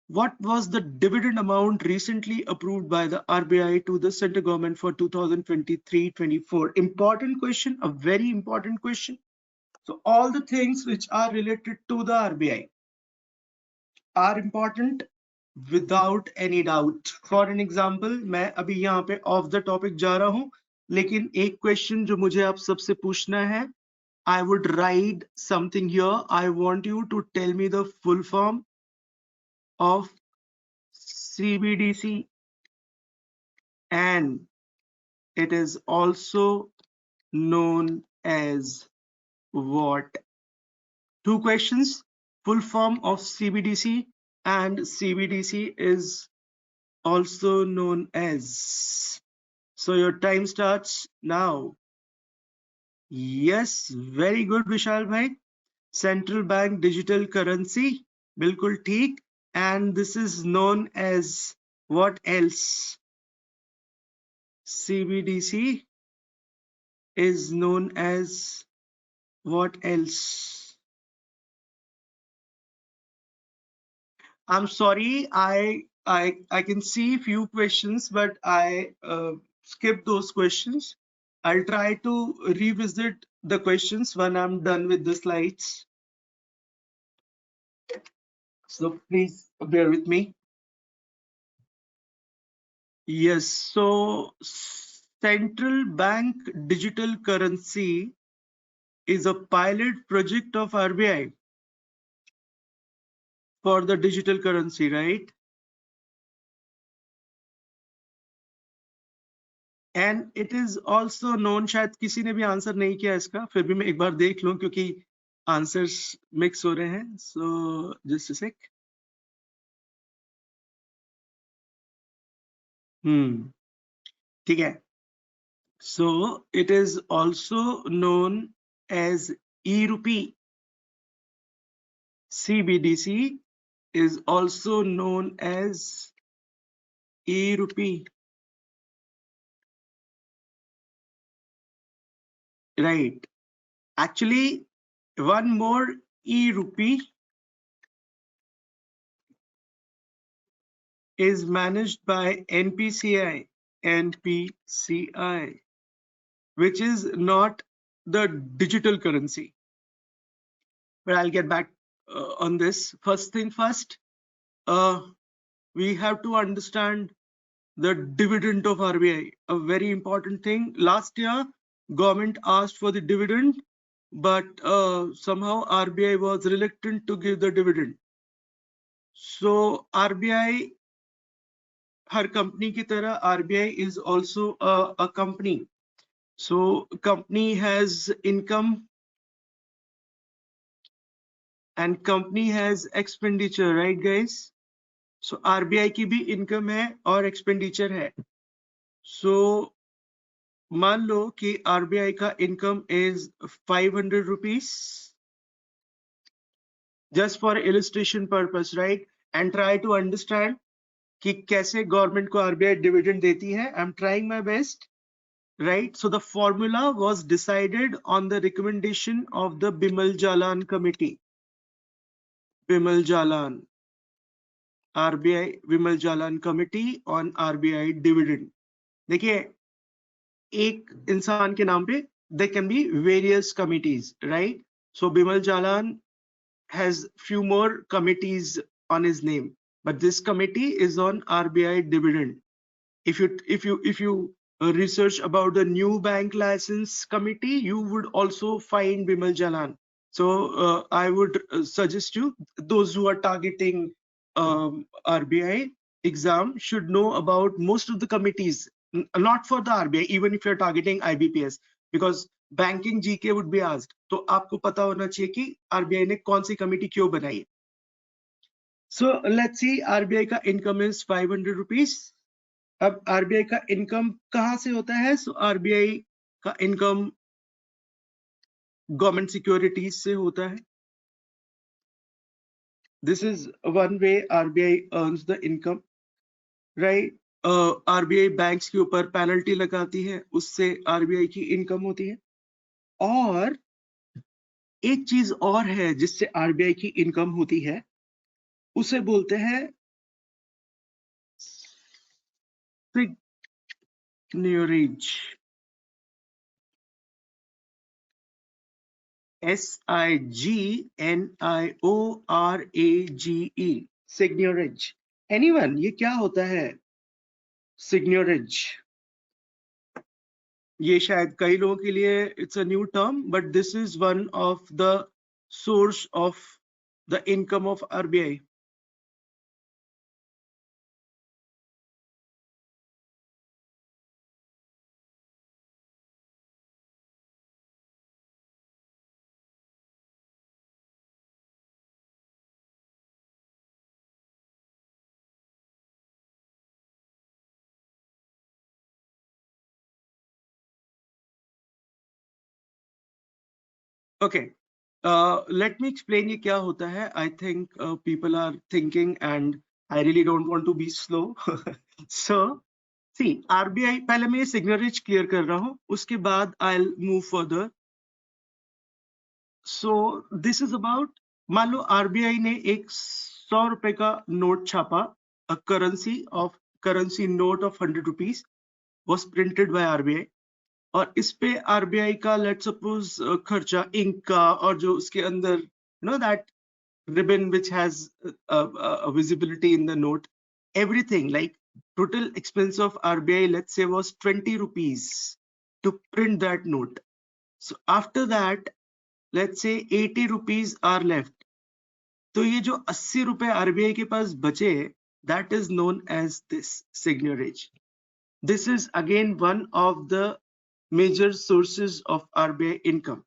What was the dividend amount recently approved by the RBI to the central government for 2023-24? Important question, a very important question. So all the things which are related to the RBI are important without any doubt. For an example, मैं अभी यहाँ पे off the topic जा रहा हूँ, लेकिन एक question जो मुझे आप सबसे पूछना है, I would write something here. I want you to tell me the full form of CBDC, and it is also known as what? Two questions, full form of CBDC, and CBDC is also known as. So your time starts now. Yes, very good Vishal bhai. Central bank digital currency, bilkul theek. And this is known as what else? CBDC is known as what else? I'm sorry, I can see few questions, but I skipped those questions. I'll try to revisit the questions when I'm done with the slides. So please bear with me. Yes, so central bank digital currency is a pilot project of RBI for the digital currency, right? And it is also known, शायद किसी ने भी answer नहीं किया इसका, फिर भी मैं एक बार देख लूं क्योंकि आंसर्स मिक्स हो रहे हैं. So just a sec. ठीक है. So it is also known as e-rupee. CBDC is also known as e-rupee. Right. Actually, one more e-rupee is managed by NPCI, which is not the digital currency. But I'll get back on this. First thing first, we have to understand the dividend of RBI, a very important thing. Last year, government asked for the dividend, but somehow RBI was reluctant to give the dividend. So RBI, her company ki tarah, RBI is also a company. So company has income and company has expenditure, right guys? So RBI की भी income है और expenditure है. So मान लो कि RBI का income is 500 rupees, just for illustration purpose, right? And try to understand कि कैसे government को RBI dividend देती है. I'm trying my best, right? So the formula was decided on the recommendation of the Bimal Jalan committee. Bimal Jalan, RBI Bimal Jalan committee on RBI dividend. देखिए, एक इंसान के नाम पे there can be various committees, right? So Bimal Jalan has few more committees on his name, but this committee is on RBI dividend. If you research about the new bank license committee, you would also find Bimal Jalan. So I would suggest you, those who are targeting RBI exam should know about most of the committees, not for the RBI, even if you're targeting IBPS, because banking GK would be asked. तो आपको पता होना चाहिए कि RBI ने कौन सी committee क्यों बनाई. So let's see, RBI का income is 500 rupees. अब RBI का income कहाँ से होता है? So RBI का income government securities से होता है. This is one way RBI earns the income, right? RBI banks के ऊपर penalty लगाती है, उससे RBI की income होती है. और एक चीज और है जिससे RBI की income होती है, उसे बोलते हैं signorage. SIGNIORAGE. Signorage. Anyone, ये क्या होता है? Signorage. ये शायद कई लोगों के लिए it's a new term, but this is one of the source of the income of RBI. Okay, let me explain ये क्या होता है. I think people are thinking and I really don't want to be slow. So, see, RBI, पहले मैं ये signorage clear कर रहा हूँ, उसके बाद I'll move further. So, this is about, मान लो RBI ने एक 100 रुपए का नोट छापा, a currency note of 100 rupees was printed by RBI. और इस पे RBI का लेट सपोज खर्चा इंक का और जो उसके अंदर that ribbon which has a visibility in the note, everything, like total expense of RBI, let's say, was 20 rupees to print that note. So after that, let's say 80 rupees are left. तो ये जो 80 रुपए RBI के पास बचे, that is known as this signorage. This is again one of the major sources of RBI income.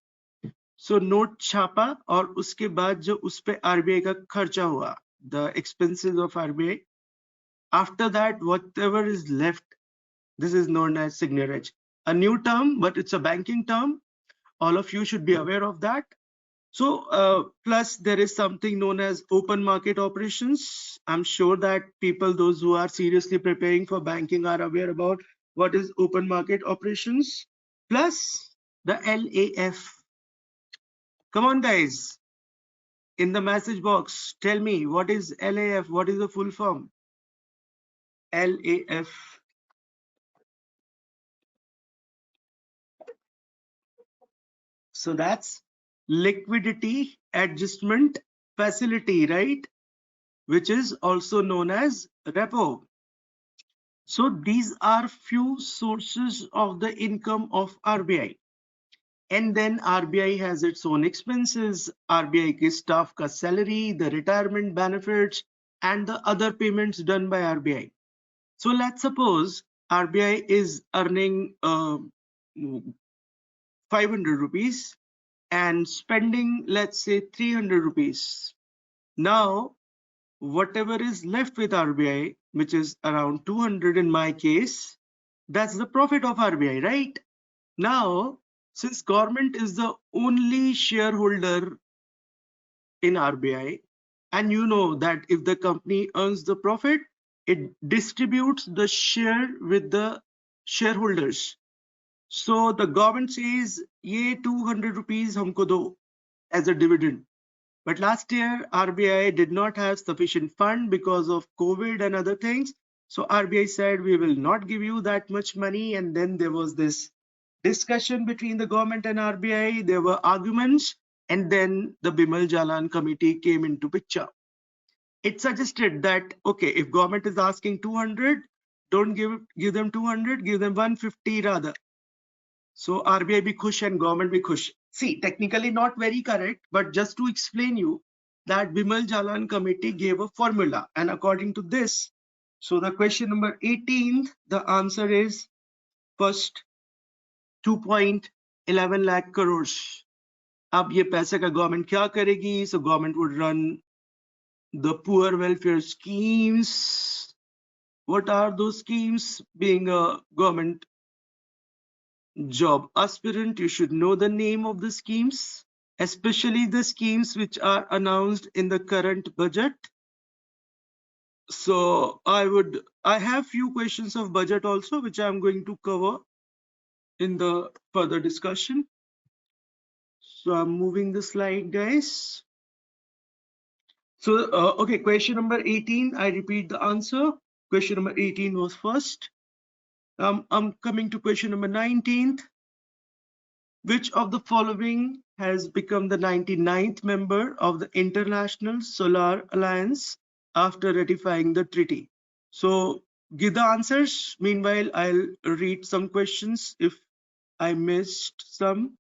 So note छापा और उसके बाद जो उस पे RBI का खर्चा हुआ, the expenses of RBI, after that whatever is left, this is known as signorage. A new term, but it's a banking term. All of you should be aware of that. So plus there is something known as open market operations. I'm sure that people, those who are seriously preparing for banking, are aware about what is open market operations. Plus the LAF. Come on guys, in the message box, tell me what is LAF, what is the full form? LAF. So that's liquidity adjustment facility, right? Which is also known as repo. So these are few sources of the income of RBI. And then RBI has its own expenses, RBI ke staff ka salary, the retirement benefits, and the other payments done by RBI. So let's suppose RBI is earning 500 rupees and spending, let's say, 300 rupees. Now, whatever is left with RBI, which is around 200 in my case, that's the profit of RBI, right? Now, since government is the only shareholder in RBI, and you know that if the company earns the profit, it distributes the share with the shareholders. So the government says, ye 200 rupees humko do as a dividend. But last year, RBI did not have sufficient fund because of COVID and other things. So RBI said, we will not give you that much money. And then there was this discussion between the government and RBI, there were arguments, and then the Bimal Jalan committee came into picture. It suggested that, okay, if government is asking 200, don't give them 200, give them 150 rather. So RBI be khush and government be khush. See, technically not very correct, but just to explain you that Bimal Jalan committee gave a formula, and according to this, so the question number 18, the answer is first 2.11 lakh crores. अब ये पैसे का government क्या करेगी? So government would run the poor welfare schemes. What are those schemes? Being a government job aspirant, you should know the name of the schemes, especially the schemes which are announced in the current budget. So I have few questions of budget also, which I'm going to cover in the further discussion. So I'm moving the slide, guys. So, okay, question number 18, I repeat the answer. Question number 18 was first. I'm coming to question number 19th. Which of the following has become the 99th member of the International Solar Alliance after ratifying the treaty? So give the answers. Meanwhile, I'll read some questions if I missed some.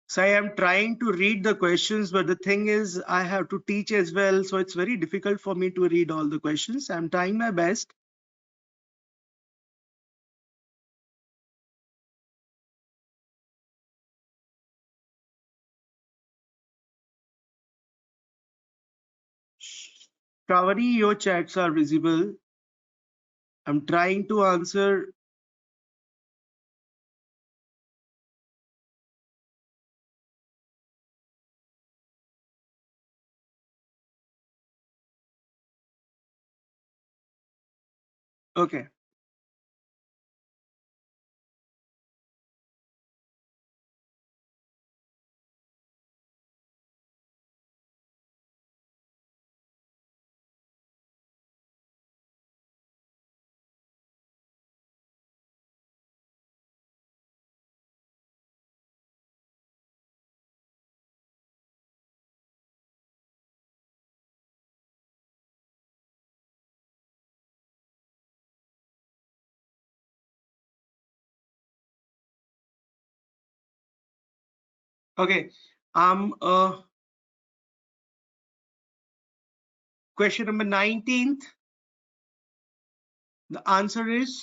So I am trying to read the questions, but the thing is I have to teach as well. So it's very difficult for me to read all the questions. I'm trying my best. Shravani, your chats are visible. I'm trying to answer. Okay. Okay. Question number 19th. The answer is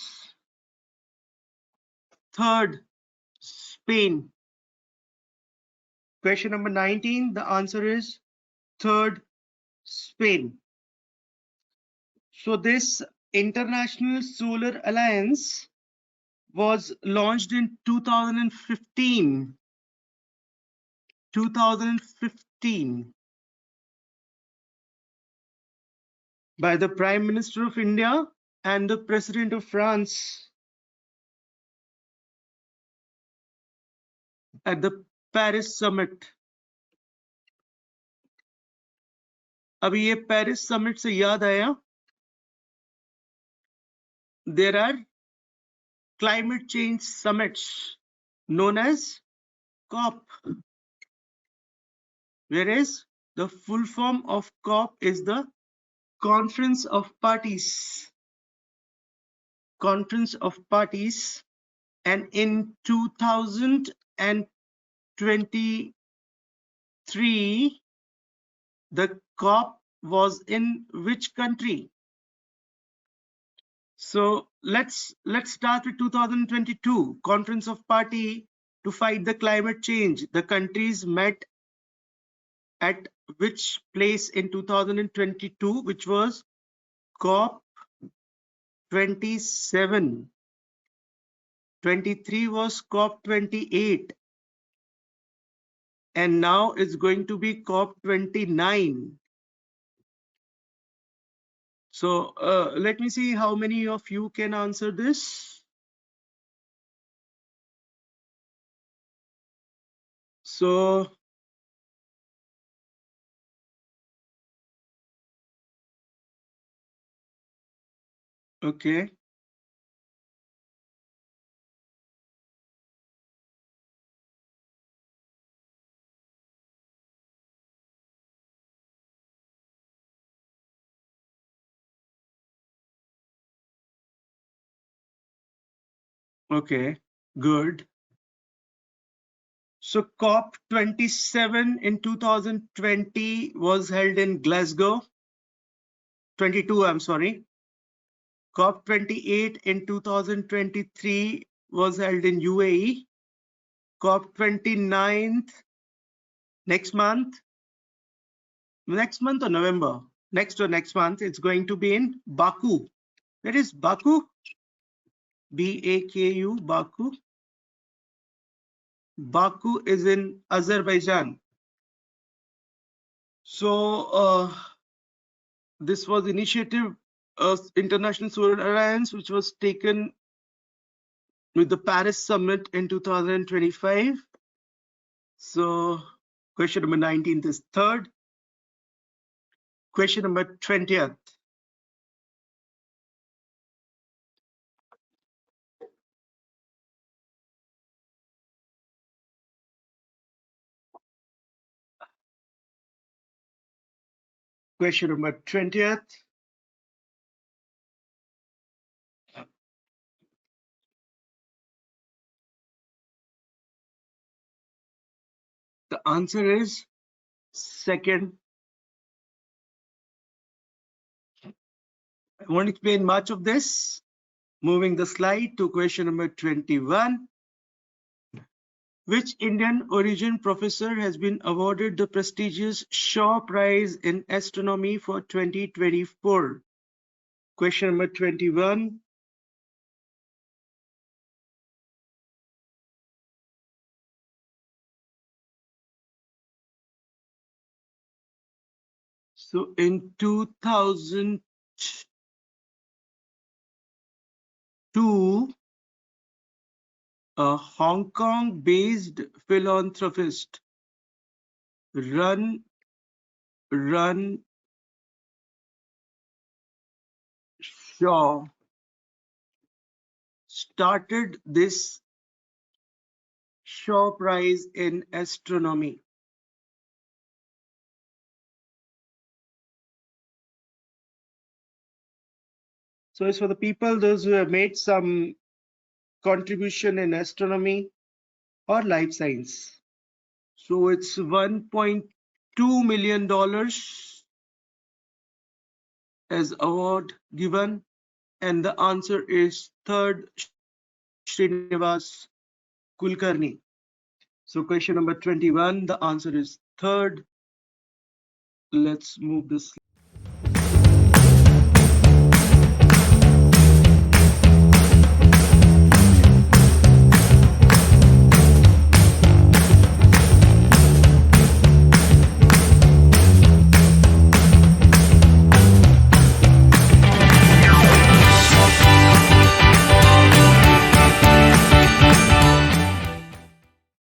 third, Spain. Question number 19. The answer is third, Spain. So this International Solar Alliance was launched in 2015. 2015 by the Prime Minister of India and the President of France at the Paris Summit. अभी ये Paris Summit से याद आया, there are climate change summits known as COP, whereas the full form of COP is the Conference of Parties. Conference of Parties, and in 2023, the COP was in which country? So let's start with 2022 Conference of Party. to fight the climate change. The countries met at which place in 2022, which was COP 27. 23 was COP 28. And now it's going to be COP 29. So let me see how many of you can answer this. So okay. Okay, good. So COP 27 in 2020 was held in Glasgow. 22, I'm sorry. COP 28 in 2023 was held in UAE. COP 29th next month or November? Next month, it's going to be in Baku. That is Baku, B-A-K-U, Baku. Baku is in Azerbaijan. So this was initiative of International Solar Alliance, which was taken with the Paris Summit in 2025. So question number 19th is third. Question number 20th. Question number 20th. The answer is second. I won't explain much of this. Moving the slide to question number 21. Which Indian origin professor has been awarded the prestigious Shaw Prize in Astronomy for 2024? Question number 21. So in 2002, a Hong Kong-based philanthropist, Run Shaw, started this Shaw Prize in Astronomy. So it's for the people, those who have made some contribution in astronomy or life science. So it's $1.2 million as award given, and the answer is third, Srinivas Kulkarni. So question number 21, the answer is third. Let's move this.